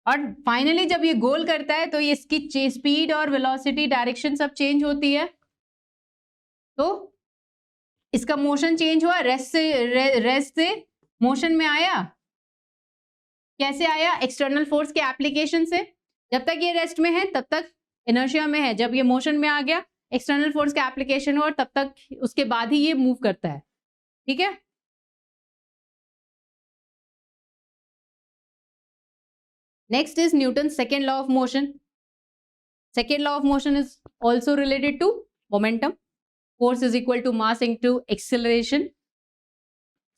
और फाइनली जब ये गोल करता है तो ये इसकी स्पीड और वेलोसिटी डायरेक्शन सब चेंज होती है. तो इसका मोशन चेंज हुआ, रेस्ट से मोशन में आया. कैसे आया? एक्सटर्नल फोर्स के एप्लीकेशन से. जब तक ये रेस्ट में है तब तक इनर्शिया में है, जब ये मोशन में आ गया एक्सटर्नल फोर्स का एप्लीकेशन हुआ, तब तक उसके बाद ही ये मूव करता है. ठीक है, next is Newton's second law of motion. Second law of motion is also related to momentum. Force is equal to mass into acceleration.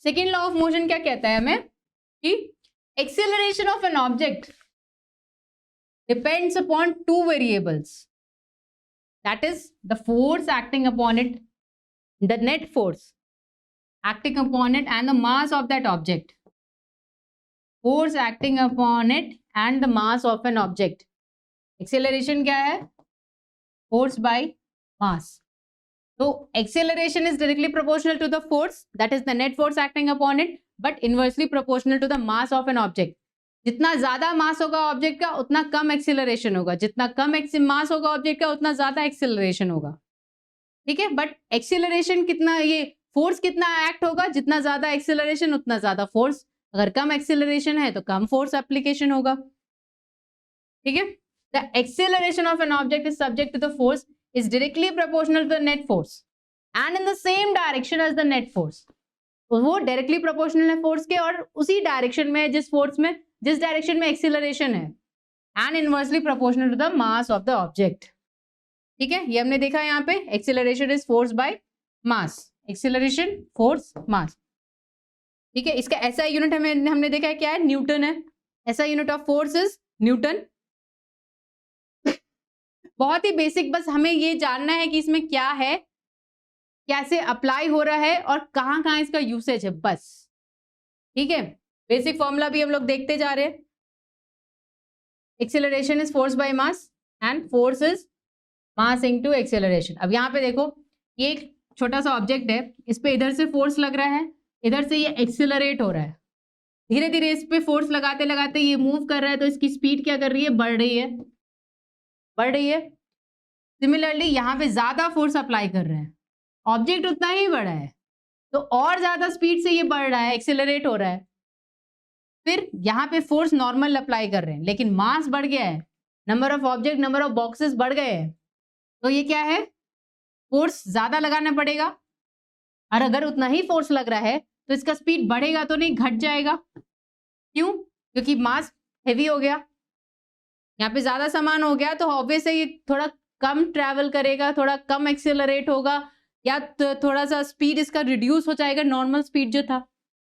Second law of motion क्या कहता है हमें? कि acceleration of an object depends upon two variables. that is the force acting upon it, the net force acting upon it and the mass of that object. Force acting upon it and the mass of an object. Acceleration क्या है? Force by mass. So acceleration is directly proportional to the force, that is the net force acting upon it, but inversely proportional to the mass of an object. जितना ज्यादा मास होगा object का उतना कम acceleration होगा, जितना कम मास होगा ऑब्जेक्ट का उतना ज्यादा एक्सेलरेशन होगा. ठीक है, बट एक्सेलरेशन कितना, ये फोर्स कितना एक्ट होगा, जितना ज्यादा एक्सेलरेशन उतना ज्यादा फोर्स. अगर कम एक्सेलरेशन है तो कम फोर्स एप्लीकेशन होगा. ठीक है, the acceleration of an object is subject to the force is directly proportional to the net force and in the same direction as the net force. तो वो डायरेक्टली प्रोपोर्शनल है force के और उसी direction में, जिस फोर्स में, जिस डायरेक्शन में एक्सीलरेशन है, and inversely proportional to the mass of the object. ठीक है, ये हमने देखा यहाँ पे acceleration is force by mass, acceleration force mass. ठीक है, इसका ऐसा यूनिट हमने देखा है क्या है, न्यूटन है. ऐसा unit of force is Newton. बहुत ही बेसिक, बस हमें ये जानना है कि इसमें क्या है, कैसे अप्लाई हो रहा है और कहाँ कहाँ इसका यूसेज है, बस. ठीक है, बेसिक फॉर्मूला भी हम लोग देखते जा रहे हैं. Acceleration is force by mass and force is mass into acceleration. अब यहाँ पे देखो, ये एक छोटा सा ऑब्जेक्ट है, इस पे इधर से फोर्स लग रहा है, इधर से ये एक्सेलरेट हो रहा है. धीरे धीरे इस पे फोर्स लगाते लगाते ये मूव कर रहा है, तो इसकी स्पीड क्या कर रही है, बढ़ रही है, बढ़ रही है. सिमिलरली यहाँ पे ज्यादा फोर्स अप्लाई कर रहे हैं, ऑब्जेक्ट उतना ही बड़ा है, तो और ज्यादा स्पीड से ये बढ़ रहा है, एक्सेलरेट हो रहा है. फिर यहाँ पे फोर्स नॉर्मल अप्लाई कर रहे हैं, लेकिन मास बढ़ गया है, number of object, number of boxes बढ़ गए हैं, तो ये क्या है, फोर्स ज्यादा लगाना पड़ेगा. और अगर उतना ही फोर्स लग रहा है तो इसका स्पीड बढ़ेगा तो नहीं, घट जाएगा. क्यों? क्योंकि मास हेवी हो गया, यहाँ पे ज्यादा सामान हो गया, तो ऑब्वियस है ये थोड़ा कम ट्रैवल करेगा, थोड़ा कम एक्सेलरेट होगा, या थोड़ा सा स्पीड इसका रिड्यूस हो जाएगा नॉर्मल स्पीड जो था,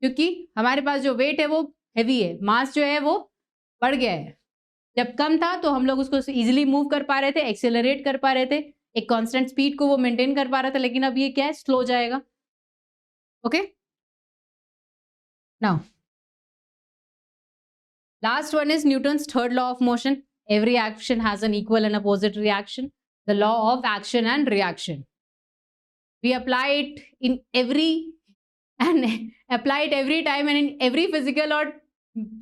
क्योंकि हमारे पास जो वेट है वो हेवी है, मास जो है वो बढ़ गया है. जब कम था तो हम लोग उसको इजीली मूव कर पा रहे थे, एक्सेलरेट कर पा रहे थे, एक कांस्टेंट स्पीड को वो मेंटेन कर पा रहा था, लेकिन अब ये क्या है, स्लो जाएगा. Okay, now last one is Newton's third law of motion. Every action has an equal and opposite reaction. The law of action and reaction. We apply it in every time and in every physical or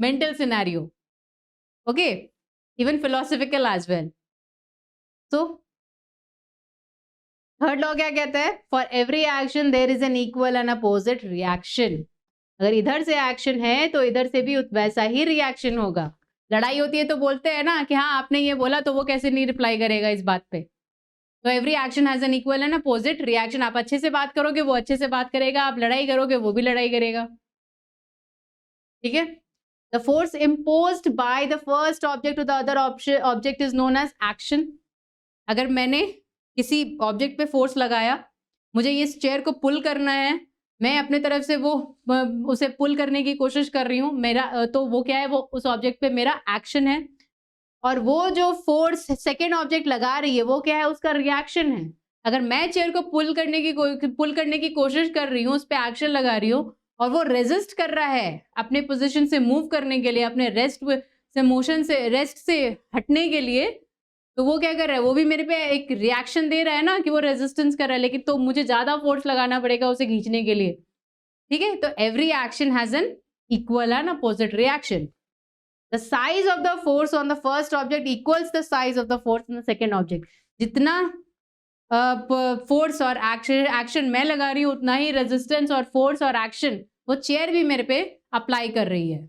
mental scenario. Okay, even philosophical as well. So, third law क्या कहता है? For every action there is an equal and opposite reaction. अगर इधर से action है तो इधर से भी वैसा ही रिएक्शन होगा. लड़ाई होती है तो बोलते हैं ना कि हाँ आपने ये बोला, तो वो कैसे नहीं रिप्लाई करेगा इस बात पे. तो every action has an equal and opposite reaction. आप अच्छे से बात करोगे वो अच्छे से बात करेगा, आप लड़ाई करोगे वो भी लड़ाई करेगा. ठीक है, the force imposed by the first object to the other object is known as action. अगर मैंने किसी ऑब्जेक्ट पे फोर्स लगाया, मुझे इस चेयर को पुल करना है, मैं अपने तरफ से वो उसे पुल करने की कोशिश कर रही हूँ, मेरा तो वो क्या है, वो उस ऑब्जेक्ट पे मेरा एक्शन है. और वो जो फोर्स सेकेंड ऑब्जेक्ट लगा रही है वो क्या है, उसका रिएक्शन है. अगर मैं चेयर को पुल करने की कोशिश कर रही हूँ, उस पर एक्शन लगा रही हूँ, और वो रेजिस्ट कर रहा है अपने पोजिशन से मूव करने के लिए, अपने रेस्ट से हटने के लिए, तो वो क्या कर रहा है, वो भी मेरे पे एक रिएक्शन दे रहा है ना कि वो रेजिस्टेंस कर रहा है, लेकिन तो मुझे ज्यादा फोर्स लगाना पड़ेगा उसे खींचने के लिए. ठीक है, तो every action has an equal and opposite reaction. The size of the force on the first object equals the size of the force on the second object. जितना फोर्स और एक्शन मैं लगा रही हूँ, उतना ही रेजिस्टेंस और फोर्स और एक्शन वो चेयर भी मेरे पे अप्लाई कर रही है.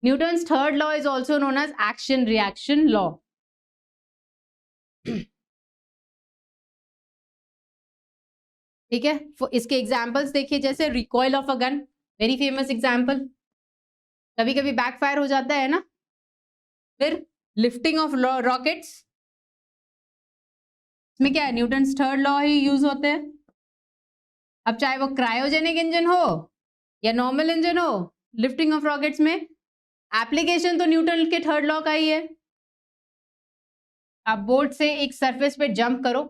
Newton's third law is also known as action reaction law. ठीक है, इसके एग्जांपल्स देखिए, जैसे recoil of a gun, very famous example, कभी कभी बैकफायर हो जाता है ना. फिर लिफ्टिंग ऑफ रॉकेट्स, इसमें क्या है, न्यूटन्स थर्ड लॉ ही यूज होते हैं. अब चाहे वो क्रायोजेनिक इंजन हो या नॉर्मल इंजन हो, लिफ्टिंग ऑफ रॉकेट्स में एप्लीकेशन तो न्यूटन के थर्ड लॉ का ही है. आप बोर्ड से एक सरफेस पे जंप करो,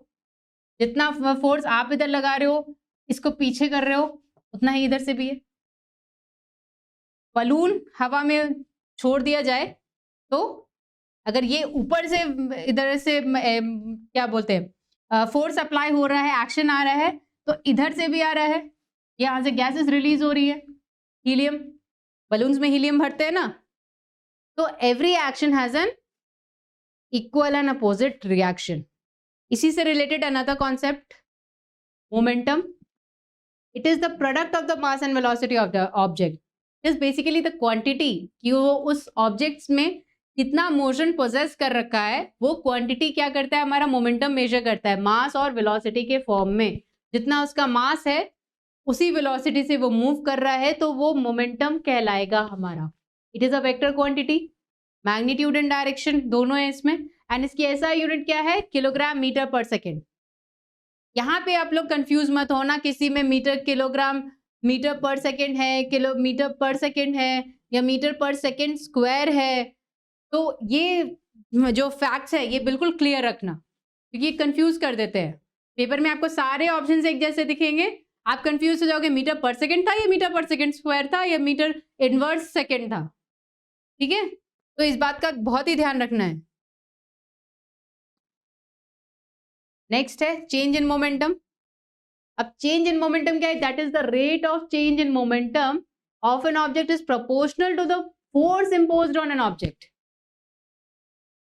जितना फोर्स आप इधर लगा रहे हो, इसको पीछे कर रहे हो, उतना ही इधर से भी है। बलून हवा में छोड़ दिया जाए तो अगर ये ऊपर से इधर से क्या बोलते हैं फोर्स अप्लाई हो रहा है, एक्शन आ रहा है, तो इधर से भी आ रहा है, यहाँ से गैसेस रिलीज हो रही है, हीलियम, बलून्स में हीलियम भरते हैं ना, तो every action has an equal and opposite reaction. इसी से related another concept momentum, it is the product of the mass and velocity of the object, it is basically the quantity कि वो उस ऑब्जेक्ट्स में कितना मोशन पोजेस कर रखा है, वो क्वांटिटी क्या करता है, हमारा मोमेंटम मेजर करता है मास और वेलोसिटी के फॉर्म में। जितना उसका मास है उसी वेलोसिटी से वो मूव कर रहा है, तो वो मोमेंटम कहलाएगा हमारा। It is a vector quantity, magnitude and direction दोनों है इसमें, एंड इसकी ऐसा यूनिट क्या है, किलोग्राम मीटर पर सेकेंड। यहाँ पे आप लोग कंफ्यूज मत होना, किसी में metre kilogram metre per second है, किलोमीटर पर सेकेंड है, या मीटर पर सेकेंड स्क्वायर है। तो ये जो फैक्ट्स है ये बिल्कुल क्लियर रखना, क्योंकि ये कंफ्यूज कर देते हैं। पेपर में आपको सारे ऑप्शंस एक जैसे दिखेंगे, आप कंफ्यूज हो जाओगे, मीटर पर सेकेंड था या मीटर पर सेकेंड स्क्वायर था या मीटर इनवर्स सेकेंड था। ठीक है, तो इस बात का बहुत ही ध्यान रखना है। नेक्स्ट है चेंज इन मोमेंटम। अब चेंज इन मोमेंटम क्या है, that is the rate of change in momentum of an object is proportional to the force imposed on an object.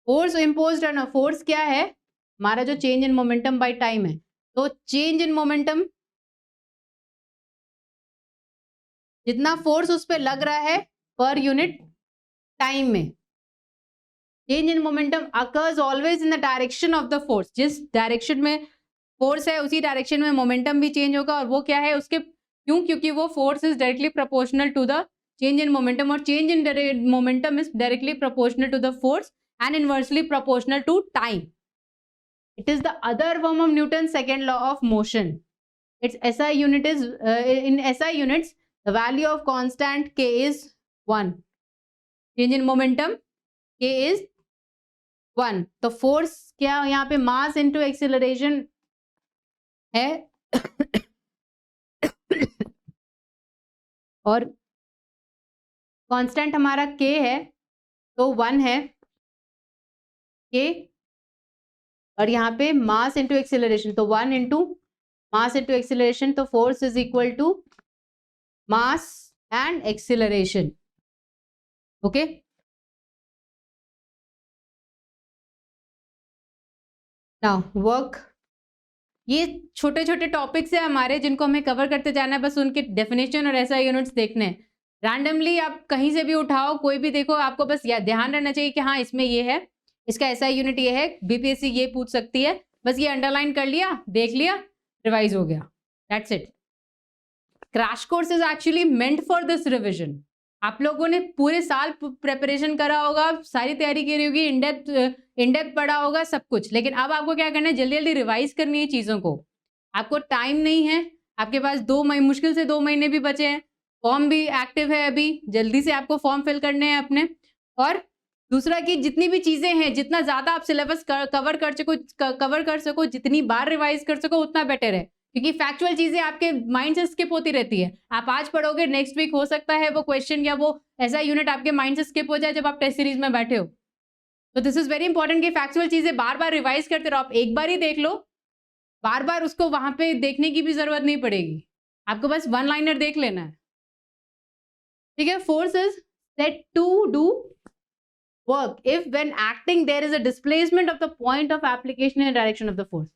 Force imposed on, force क्या है, हमारा जो change in momentum by time है। तो change in momentum, जितना force उस पर लग रहा है पर यूनिट टाइम में, change in momentum occurs always in the direction of the force. जिस डायरेक्शन में फोर्स है उसी डायरेक्शन में मोमेंटम भी चेंज होगा, और वो क्या है उसके, क्यों, क्योंकि वो force is directly proportional to the change in momentum, और change in momentum is directly proportional to the force and inversely proportional to time. It is the other form of Newton's second law of motion. Its SI unit is in SI units the value of constant k is 1. Change in momentum k is 1. तो force क्या यहाँ पे mass into acceleration है और constant हमारा k है तो 1 है के, और यहाँ पे मास इंटू एक्सेलरेशन, तो 1 इंटू मास इंटू एक्सेलरेशन, तो force is equal to mass and acceleration. Okay, now work. ये छोटे छोटे टॉपिक्स है हमारे जिनको हमें कवर करते जाना है, बस उनके डेफिनेशन और ऐसा यूनिट्स देखने हैं। रैंडमली आप कहीं से भी उठाओ, कोई भी देखो, आपको बस ध्यान रहना चाहिए कि हाँ इसमें ये है, इसका ऐसा यूनिट ये है, बीपीएससी ये पूछ सकती है, बस ये अंडरलाइन कर लिया, देख लिया, रिवाइज हो गया, that's it. Crash course is actually meant for this revision. आप लोगों ने पूरे साल प्रिपरेशन करा होगा, सारी तैयारी करी होगी, इन डेप्थ पढ़ा होगा सब कुछ, लेकिन अब आपको क्या करना है, जल्दी जल्दी रिवाइज करनी है चीज़ों को। आपको टाइम नहीं है, आपके पास 2 महीने, मुश्किल से 2 महीने भी बचे हैं, फॉर्म भी एक्टिव है अभी, जल्दी से आपको फॉर्म फिल करने हैं अपने। और दूसरा कि जितनी भी चीजें हैं, जितना ज्यादा आप सिलेबस कवर कर सको, जितनी बार रिवाइज कर सको उतना बेटर है, क्योंकि फैक्चुअल चीजें आपके माइंड से स्किप होती रहती है। आप आज पढ़ोगे, नेक्स्ट वीक हो सकता है वो क्वेश्चन या वो ऐसा यूनिट आपके माइंड से स्किप हो जाए जब आप टेस्ट सीरीज में बैठे हो। तो दिस इज वेरी इंपॉर्टेंट कि फैक्चुअल चीजें बार बार रिवाइज करते रहो। आप एक बार ही देख लो, बार बार उसको वहां पे देखने की भी जरूरत नहीं पड़ेगी, आपको बस 1 लाइनर देख लेना है। ठीक है, force is set to do work if when acting there is a displacement of the point of application in the direction of the force.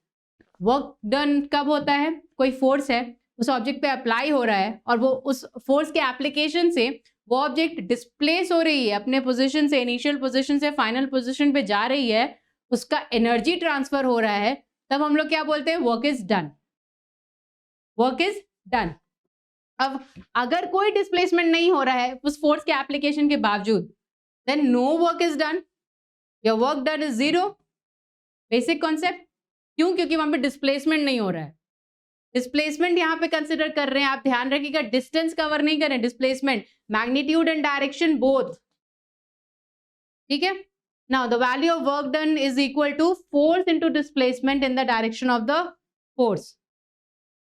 Work done कब होता है, कोई फोर्स है उस ऑब्जेक्ट पे अप्लाई हो रहा है और वो उस फोर्स के एप्लीकेशन से वो ऑब्जेक्ट डिस्प्लेस हो रही है अपने पोजीशन से, इनिशियल पोजीशन से फाइनल पोजीशन पे जा रही है, उसका एनर्जी ट्रांसफर हो रहा है, तब हम लोग क्या बोलते हैं, work is done. Work is done. अब अगर कोई डिस्प्लेसमेंट नहीं हो रहा है उस फोर्स के एप्लीकेशन के बावजूद, then no work is done, your work done is 0. Basic concept. क्यों, क्योंकि वहां पे डिस्प्लेसमेंट नहीं हो रहा है। डिस्प्लेसमेंट यहाँ पे कंसिडर कर रहे हैं आप, ध्यान रखिएगा, डिस्टेंस कवर नहीं कर रहे हैं, displacement, magnitude and direction both. ठीक है, Now the value of work done is equal to force into displacement in the direction of the force.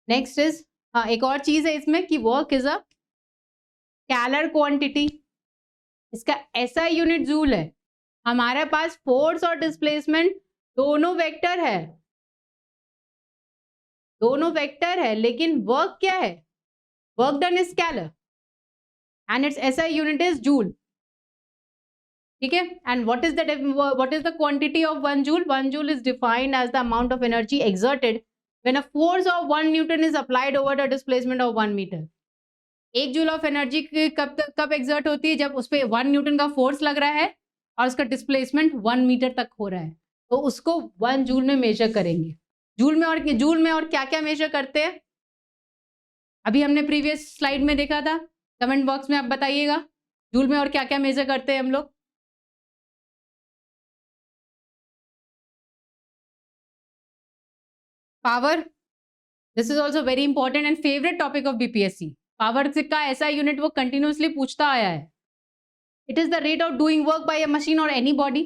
Next is एक और चीज है इसमें कि work is a scalar quantity, इसका SI यूनिट जूल है। हमारे पास फोर्स और डिस्प्लेसमेंट दोनों वेक्टर है, लेकिन वर्क क्या है? Work done is scalar and its SI unit is joule. ठीक है, and what is the quantity of 1 joule? 1 joule is defined as the amount of energy exerted when a force of 1 newton is applied over the displacement of 1 metre. 1 joule of energy कब exert होती है? जब उस पर 1 Newton का force लग रहा है और उसका डिस्प्लेसमेंट 1 मीटर तक हो रहा है, तो उसको 1 जूल में मेजर करेंगे। जूल में और क्या क्या मेजर करते हैं? अभी हमने प्रीवियस स्लाइड में देखा था, कमेंट बॉक्स में आप बताइएगा जूल में और क्या क्या मेजर करते हैं हम लोग। Power, this is also very important and favourite topic of BPSC। Power का SI यूनिट वो कंटिन्यूसली पूछता आया है। It is the rate of doing work by a machine और any body.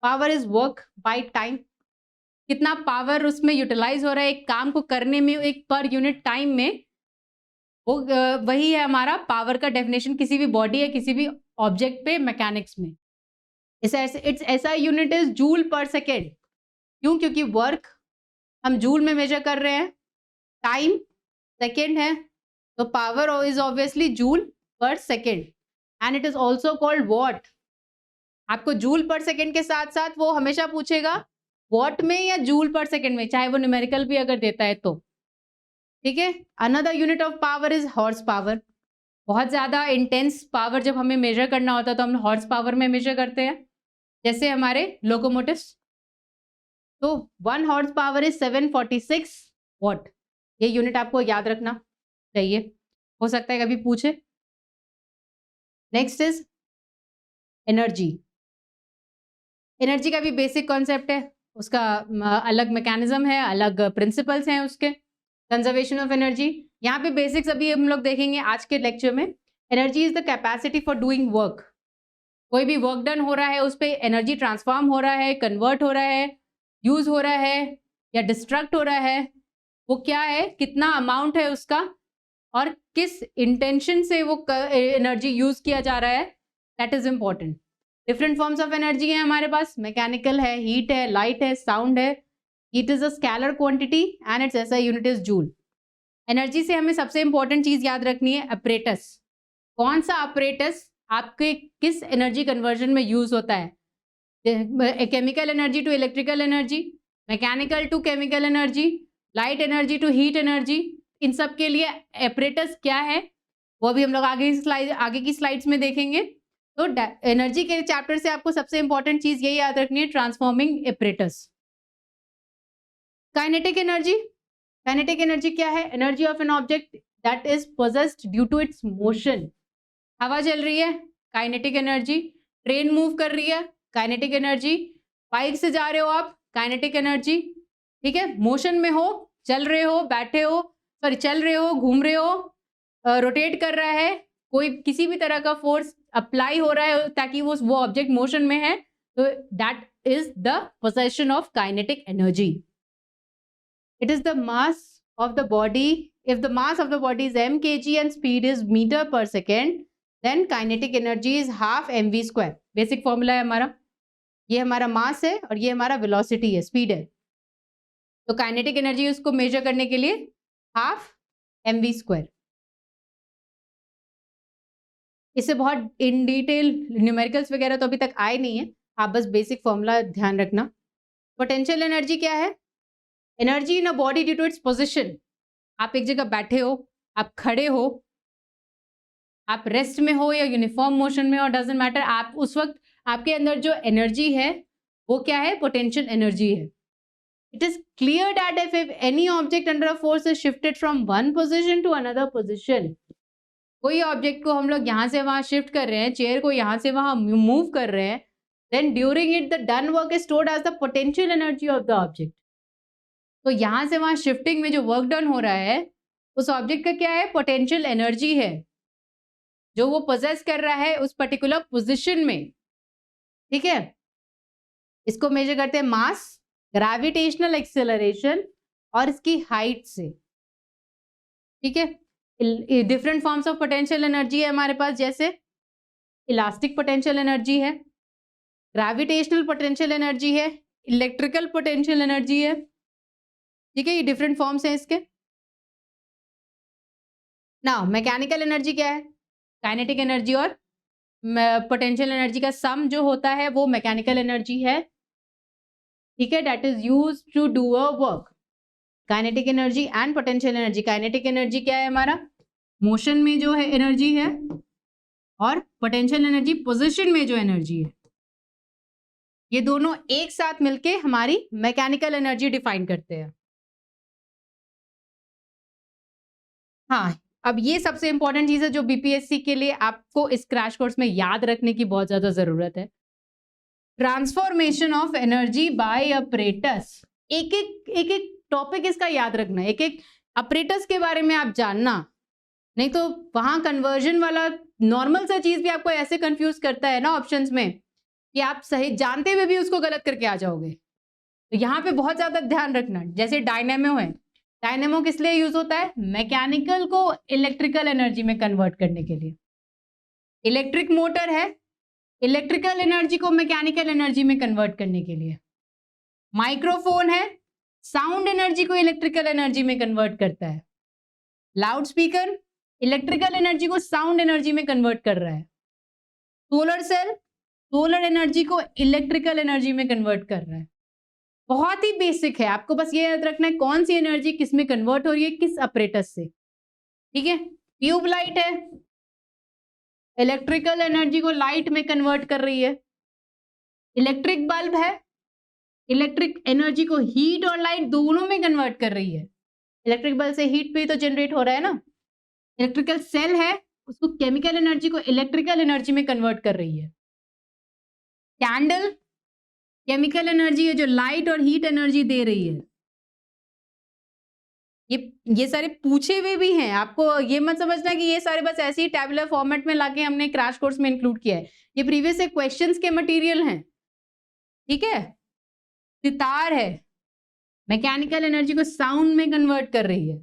Power is work by time, कितना power उसमें utilise हो रहा है एक काम को करने में, एक पर यूनिट टाइम में, वो वही है हमारा पावर का डेफिनेशन किसी भी बॉडी या किसी भी ऑब्जेक्ट पे मैकेनिक्स में। It's SI unit is joule पर सेकेंड। क्यों? क्योंकि वर्क हम जूल में मेजर कर रहे हैं, टाइम सेकेंड है, तो पावर इज ऑब्वियसली जूल पर second and it is also called what. आपको जूल पर सेकेंड के साथ साथ वो हमेशा पूछेगा वॉट में या जूल पर सेकेंड में, चाहे वो न्यूमेरिकल भी अगर देता है तो। ठीक है, another unit of power is horse power. बहुत ज्यादा इंटेंस पावर जब हमें मेजर करना होता है तो हम हॉर्स पावर में मेजर करते हैं, जैसे हमारे लोकोमोटिव्स। तो 1 हॉर्स पावर इज 746 वॉट। ये यूनिट आपको याद रखना चाहिए, हो सकता है कभी पूछे। Next is energy. एनर्जी का भी बेसिक कॉन्सेप्ट है, उसका अलग मैकेनिज्म है, अलग प्रिंसिपल्स हैं उसके। कंजर्वेशन ऑफ एनर्जी, यहाँ पे बेसिक्स अभी हम लोग देखेंगे आज के लेक्चर में। Energy is the capacity for doing work. कोई भी वर्क डन हो रहा है उस पर एनर्जी ट्रांसफॉर्म हो रहा है, कन्वर्ट हो रहा है, यूज हो रहा है या डिस्ट्रक्ट हो रहा है, वो क्या है, कितना अमाउंट है उसका और किस इंटेंशन से वो एनर्जी यूज किया जा रहा है, that is important. Different forms of energy है हमारे पास, मैकेनिकल है, हीट है, लाइट है, साउंड है। Heat is a scalar quantity and its SI unit is joule. Energy से हमें सबसे इंपॉर्टेंट चीज याद रखनी है, अपरेटस। कौन सा अपरेटस आपके किस एनर्जी कन्वर्जन में यूज होता है? Chemical energy to electrical energy, mechanical to chemical energy, light energy to heat energy. इन सब के लिए अपरेटस क्या है वो भी हम लोग आगे की स्लाइड्स में देखेंगे। तो एनर्जी के चैप्टर से आपको सबसे इंपॉर्टेंट चीज यही याद रखनी है, transforming apparatus. Kinetic energy, kinetic energy क्या है? Energy of an object that is possessed due to its motion. हवा चल रही है, काइनेटिक एनर्जी। ट्रेन मूव कर रही है, काइनेटिक एनर्जी। बाइक से जा रहे हो आप, काइनेटिक एनर्जी। ठीक है, मोशन में हो, चल रहे हो, बैठे हो, सॉरी चल रहे हो, घूम रहे हो, रोटेट कर रहा है, कोई किसी भी तरह का फोर्स अप्लाई हो रहा है ताकि वो ऑब्जेक्ट मोशन में है, तो that is the possession of kinetic energy. It is the mass of the body. If the mass of the body is m kg and speed is meter per second, then kinetic energy is half mv square। Basic formula है हमारा, ये हमारा मास है और ये हमारा velocity है, speed है। तो काइनेटिक एनर्जी उसको मेजर करने के लिए हाफ mv स्क्वायर। इससे बहुत इन डिटेल न्यूमेरिकल्स वगैरह तो अभी तक आए नहीं है, आप बस बेसिक फॉर्मूला ध्यान रखना। पोटेंशियल एनर्जी क्या है? Energy in a body due to its position. आप एक जगह बैठे हो, आप खड़े हो, आप रेस्ट में हो या यूनिफॉर्म मोशन में हो, डजंट मैटर, आप उस वक्त आपके अंदर जो एनर्जी है वो क्या है? पोटेंशियल एनर्जी है। It is clear that if any object under a force is shifted from one position to another position, कोई ऑब्जेक्ट को हम लोग यहाँ से वहां शिफ्ट कर रहे हैं, चेयर को यहाँ से वहां मूव कर रहे हैं, then during it the done work is stored as the potential energy of the object. तो यहाँ से वहां शिफ्टिंग में जो वर्क डन हो रहा है उस ऑब्जेक्ट का क्या है? पोटेंशियल एनर्जी है, जो वो पोजेस कर रहा है उस पर्टिकुलर पोजीशन में। ठीक है, इसको मेजर करते हैं मास, ग्रेविटेशनल एक्सेलरेशन और इसकी हाइट से। ठीक है, different forms of potential energy है हमारे पास, जैसे इलास्टिक पोटेंशियल एनर्जी है, ग्रेविटेशनल पोटेंशियल एनर्जी है, इलेक्ट्रिकल पोटेंशियल एनर्जी है। ठीक है, ये डिफरेंट फॉर्म्स हैं इसके। नाउ मैकेनिकल एनर्जी क्या है? काइनेटिक एनर्जी और पोटेंशियल एनर्जी का सम जो होता है वो मैकेनिकल एनर्जी है। ठीक है, that is used to do a work. Kinetic energy and potential energy. Kinetic energy क्या है हमारा? मोशन में जो है एनर्जी है, और पोटेंशियल एनर्जी पोजीशन में जो एनर्जी है। ये दोनों एक साथ मिलके हमारी मैकेनिकल एनर्जी डिफाइन करते हैं। हाँ, अब ये सबसे इंपॉर्टेंट चीज है जो बीपीएससी के लिए आपको इस क्रैश कोर्स में याद रखने की बहुत ज्यादा जरूरत है। Transformation of energy by apparatus. एक एक टॉपिक इसका याद रखना, एक एक अपरेटस के बारे में आप जानना, नहीं तो वहां कन्वर्जन वाला नॉर्मल सा चीज भी आपको ऐसे कंफ्यूज करता है ना ऑप्शंस में कि आप सही जानते हुए भी उसको गलत करके आ जाओगे। तो यहाँ पे बहुत ज्यादा ध्यान रखना। जैसे डायनेमो है, डायनेमो किस लिए यूज होता है? मैकेनिकल को इलेक्ट्रिकल एनर्जी में कन्वर्ट करने के लिए। इलेक्ट्रिक मोटर है, इलेक्ट्रिकल एनर्जी को मैकेनिकल एनर्जी में कन्वर्ट करने के लिए। माइक्रोफोन है, साउंड एनर्जी को इलेक्ट्रिकल एनर्जी में कन्वर्ट करता है। लाउड स्पीकर इलेक्ट्रिकल एनर्जी को साउंड एनर्जी में कन्वर्ट कर रहा है। सोलर सेल सोलर एनर्जी को इलेक्ट्रिकल एनर्जी में कन्वर्ट कर रहा है। बहुत ही बेसिक है, आपको बस ये याद रखना है कौन सी एनर्जी किस में कन्वर्ट हो रही है, किस अपरेटस से। ठीक है, ट्यूबलाइट है, इलेक्ट्रिकल एनर्जी को लाइट में कन्वर्ट कर रही है। इलेक्ट्रिक बल्ब है, इलेक्ट्रिक एनर्जी को हीट और लाइट दोनों में कन्वर्ट कर रही है। इलेक्ट्रिक बल्ब से हीट भी तो जनरेट हो रहा है ना। इलेक्ट्रिकल सेल है, उसको केमिकल एनर्जी को इलेक्ट्रिकल एनर्जी में कन्वर्ट कर रही है। कैंडल केमिकल एनर्जी है जो लाइट और हीट एनर्जी दे रही है। ये सारे पूछे हुए भी हैं, आपको ये मत समझना कि ये सारे बस ऐसे ही टैबुलर फॉर्मेट में लाके हमने क्रैश कोर्स में इंक्लूड किया है। ये प्रीवियस से क्वेश्चंस के मटेरियल हैं। ठीक है, सितार है, मैकेनिकल एनर्जी को साउंड में कन्वर्ट कर रही है।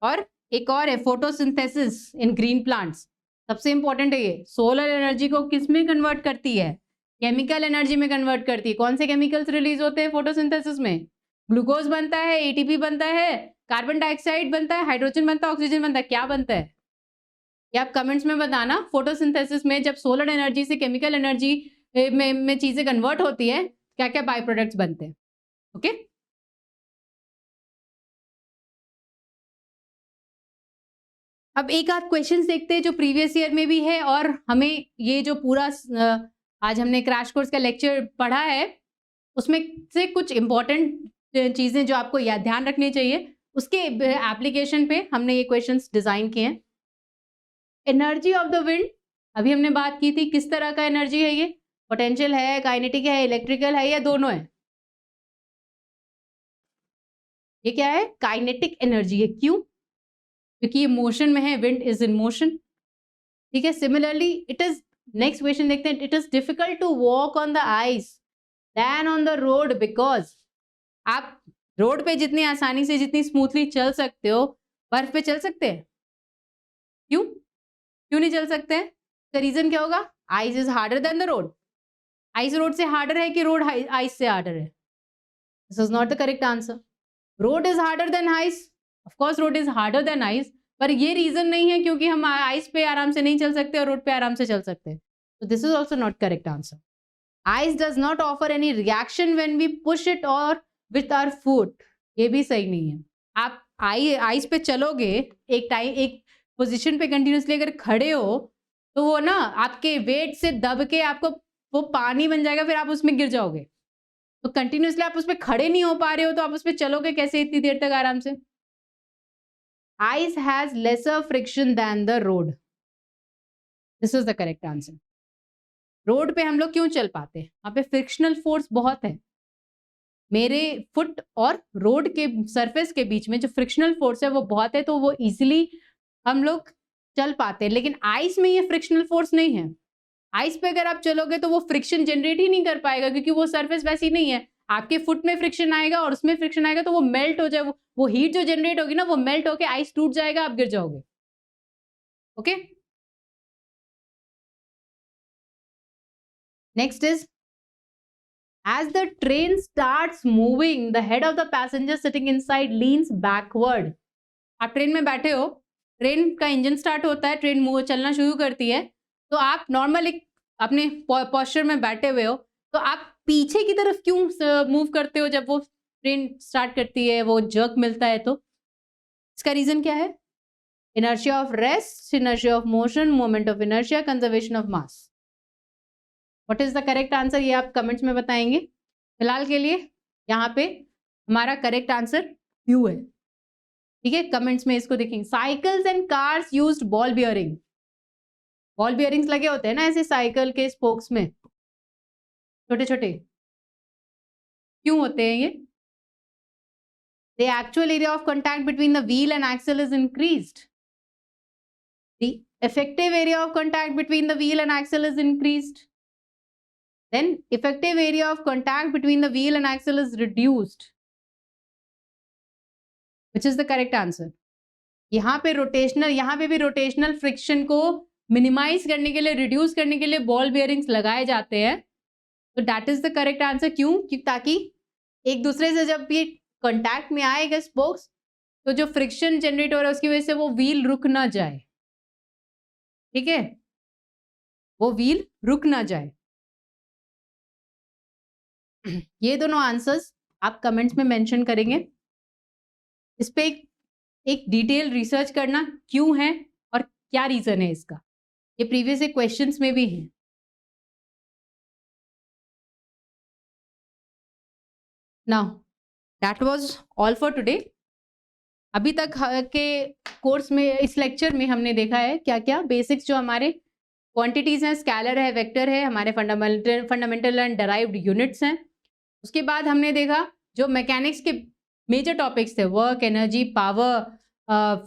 और एक और है फोटोसिंथेसिस इन ग्रीन प्लांट्स, सबसे इंपॉर्टेंट है ये। सोलर एनर्जी को किस में कन्वर्ट करती है? केमिकल एनर्जी में कन्वर्ट करती है। कौन से केमिकल्स रिलीज होते हैं फोटोसिंथेसिस में? ग्लूकोज बनता है, एटीपी बनता है, कार्बन डाइऑक्साइड बनता है, हाइड्रोजन बनता है, ऑक्सीजन बनता है। क्या बनता है ये आप कमेंट्स में बताना। फोटोसिंथेसिस में जब सोलर एनर्जी से केमिकल एनर्जी में चीजें कन्वर्ट होती है, क्या क्या बाय प्रोडक्ट्स बनते हैं। ओके, अब एक आध क्वेश्चंस देखते हैं जो प्रीवियस ईयर में भी है, और हमें ये जो पूरा आज हमने क्रैश कोर्स का लेक्चर पढ़ा है उसमें से कुछ इंपॉर्टेंट चीजें जो आपको याद ध्यान रखनी चाहिए, उसके एप्लीकेशन पे हमने ये क्वेश्चंस डिजाइन किए हैं। एनर्जी ऑफ द विंड, अभी हमने बात की थी किस तरह का एनर्जी है ये? पोटेंशियल है, काइनेटिक है, इलेक्ट्रिकल है, या दोनों है? ये क्या है? काइनेटिक एनर्जी है। क्यों? क्योंकि ये मोशन में है, विंड इज इन मोशन। ठीक है, similarly it is, next question देखते हैं। It is difficult to walk on the ice than on the road because, आप रोड पे जितनी आसानी से जितनी स्मूथली चल सकते हो, बर्फ पे चल सकते हैं? क्यों क्यों नहीं चल सकते हैं? तो रीजन क्या होगा? Ice is harder than the road. Ice road से हार्डर है कि रोड आइस से हार्डर है? This is not the correct answer. Road is harder than ice, of course road is harder than ice, पर ये reason नहीं है क्योंकि हम आइस पे आराम से नहीं चल सकते और रोड पे आराम से चल सकते हैं। तो this is also not correct answer. Ice does not offer any reaction when we push it और विथ आवर फुट, ये भी सही नहीं है। आप आइस पे चलोगे एक पोजीशन पे कंटिन्यूसली अगर खड़े हो तो वो ना आपके वेट से दब के आपको वो पानी बन जाएगा, फिर आप उसमें गिर जाओगे। तो कंटिन्यूसली आप उस पर खड़े नहीं हो पा रहे हो तो आप उस पर चलोगे कैसे इतनी देर तक आराम से? Ice has lesser friction than the road. This is the correct answer. Road पे हम लोग क्यों चल पाते हैं? वहां पे फ्रिक्शनल फोर्स बहुत है। मेरे फुट और रोड के सरफेस के बीच में जो फ्रिक्शनल फोर्स है वो बहुत है, तो वो इजीली हम लोग चल पाते हैं। लेकिन आइस में ये फ्रिक्शनल फोर्स नहीं है। आइस पे अगर आप चलोगे तो वो फ्रिक्शन जनरेट ही नहीं कर पाएगा, क्योंकि वो सरफेस वैसी नहीं है। आपके फुट में फ्रिक्शन आएगा और उसमें फ्रिक्शन आएगा तो वो मेल्ट हो जाए, वो हीट जो जनरेट होगी ना वो मेल्ट होके आइस टूट जाएगा, आप गिर जाओगे। Okay, next is as the train starts moving, the head of the passenger sitting inside leans backward. आप ट्रेन में बैठे हो, ट्रेन का इंजन स्टार्ट होता है, ट्रेन मूव चलना शुरू करती है, तो आप नॉर्मल एक अपने पोस्चर में बैठे हुए हो, तो आप पीछे की तरफ क्यों मूव करते हो जब वो ट्रेन स्टार्ट करती है, वो जर्क मिलता है? तो इसका रीजन क्या है? Inertia of rest, inertia of motion, moment of inertia, conservation of mass. What is the correct answer, ये आप कमेंट्स में बताएंगे। फिलहाल के लिए यहाँ पे हमारा करेक्ट आंसर क्यू है, ठीक है? कमेंट्स में इसको देखेंगे। Cycles and cars used ball bearing. Ball bearings लगे होते हैं ना ऐसे साइकिल के स्पोक्स में, छोटे छोटे, क्यों होते हैं ये? The actual area of contact between the wheel and axle is increased. The effective area of contact between the wheel and axle is increased. Then effective area of contact between the wheel and axle is reduced. Which is the correct answer? यहाँ पे भी rotational friction को minimise करने के लिए, reduce करने के लिए बॉल बियरिंग्स लगाए जाते हैं। तो that is the correct answer. क्यों? ताकि एक दूसरे से जब ये कांटेक्ट में आएगा स्पोक्स, तो जो फ्रिक्शन जनरेट हो रहा है उसकी वजह से वो व्हील रुक ना जाए, ठीक है? वो व्हील रुक ना जाए। ये दोनों आंसर्स आप कमेंट्स में मेंशन करेंगे। इस पे एक डिटेल रिसर्च करना, क्यों है और क्या रीजन है इसका। ये प्रीवियस क्वेश्चंस में भी है। Now that was all for today. अभी तक के कोर्स में, इस लेक्चर में हमने देखा है क्या क्या बेसिक्स, जो हमारे क्वांटिटीज हैं, स्केलर है, वेक्टर है, हमारे फंडामेंटल एंड डराइव्ड यूनिट्स हैं। उसके बाद हमने देखा जो मैकेनिक्स के मेजर टॉपिक्स थे, work, energy, power,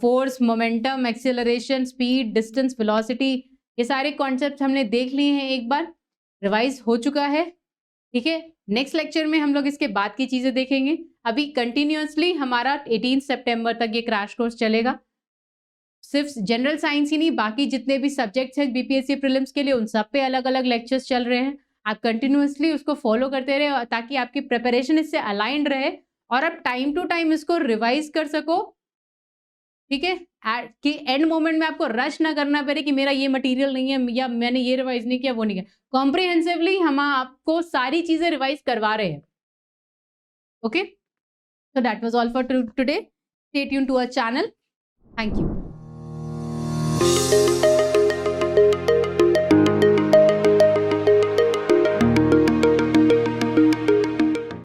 force, momentum, acceleration, speed, distance, velocity, ये सारे कॉन्सेप्ट हमने देख लिए हैं, एक बार रिवाइज हो चुका है, ठीक है? नेक्स्ट लेक्चर में हम लोग इसके बाद की चीजें देखेंगे। अभी कंटिन्यूअसली हमारा 18 सितंबर तक ये क्रैश कोर्स चलेगा। सिर्फ जनरल साइंस ही नहीं, बाकी जितने भी सब्जेक्ट्स हैं बीपीएससी प्रीलिम्स के लिए, उन सब पे अलग अलग लेक्चर्स चल रहे हैं। आप कंटिन्यूअसली उसको फॉलो करते रहे ताकि आपकी प्रिपरेशन इससे अलाइंड रहे और आप टाइम टू टाइम इसको रिवाइज कर सको, ठीक है? कि एंड मोमेंट में आपको रश ना करना पड़े कि मेरा ये मटेरियल नहीं है या मैंने ये रिवाइज नहीं किया, वो नहीं किया। कॉम्प्रिहेंसिवली हम आपको सारी चीजें रिवाइज करवा रहे हैं। Okay, so that was all for today. Stay tuned to our channel. Thank you.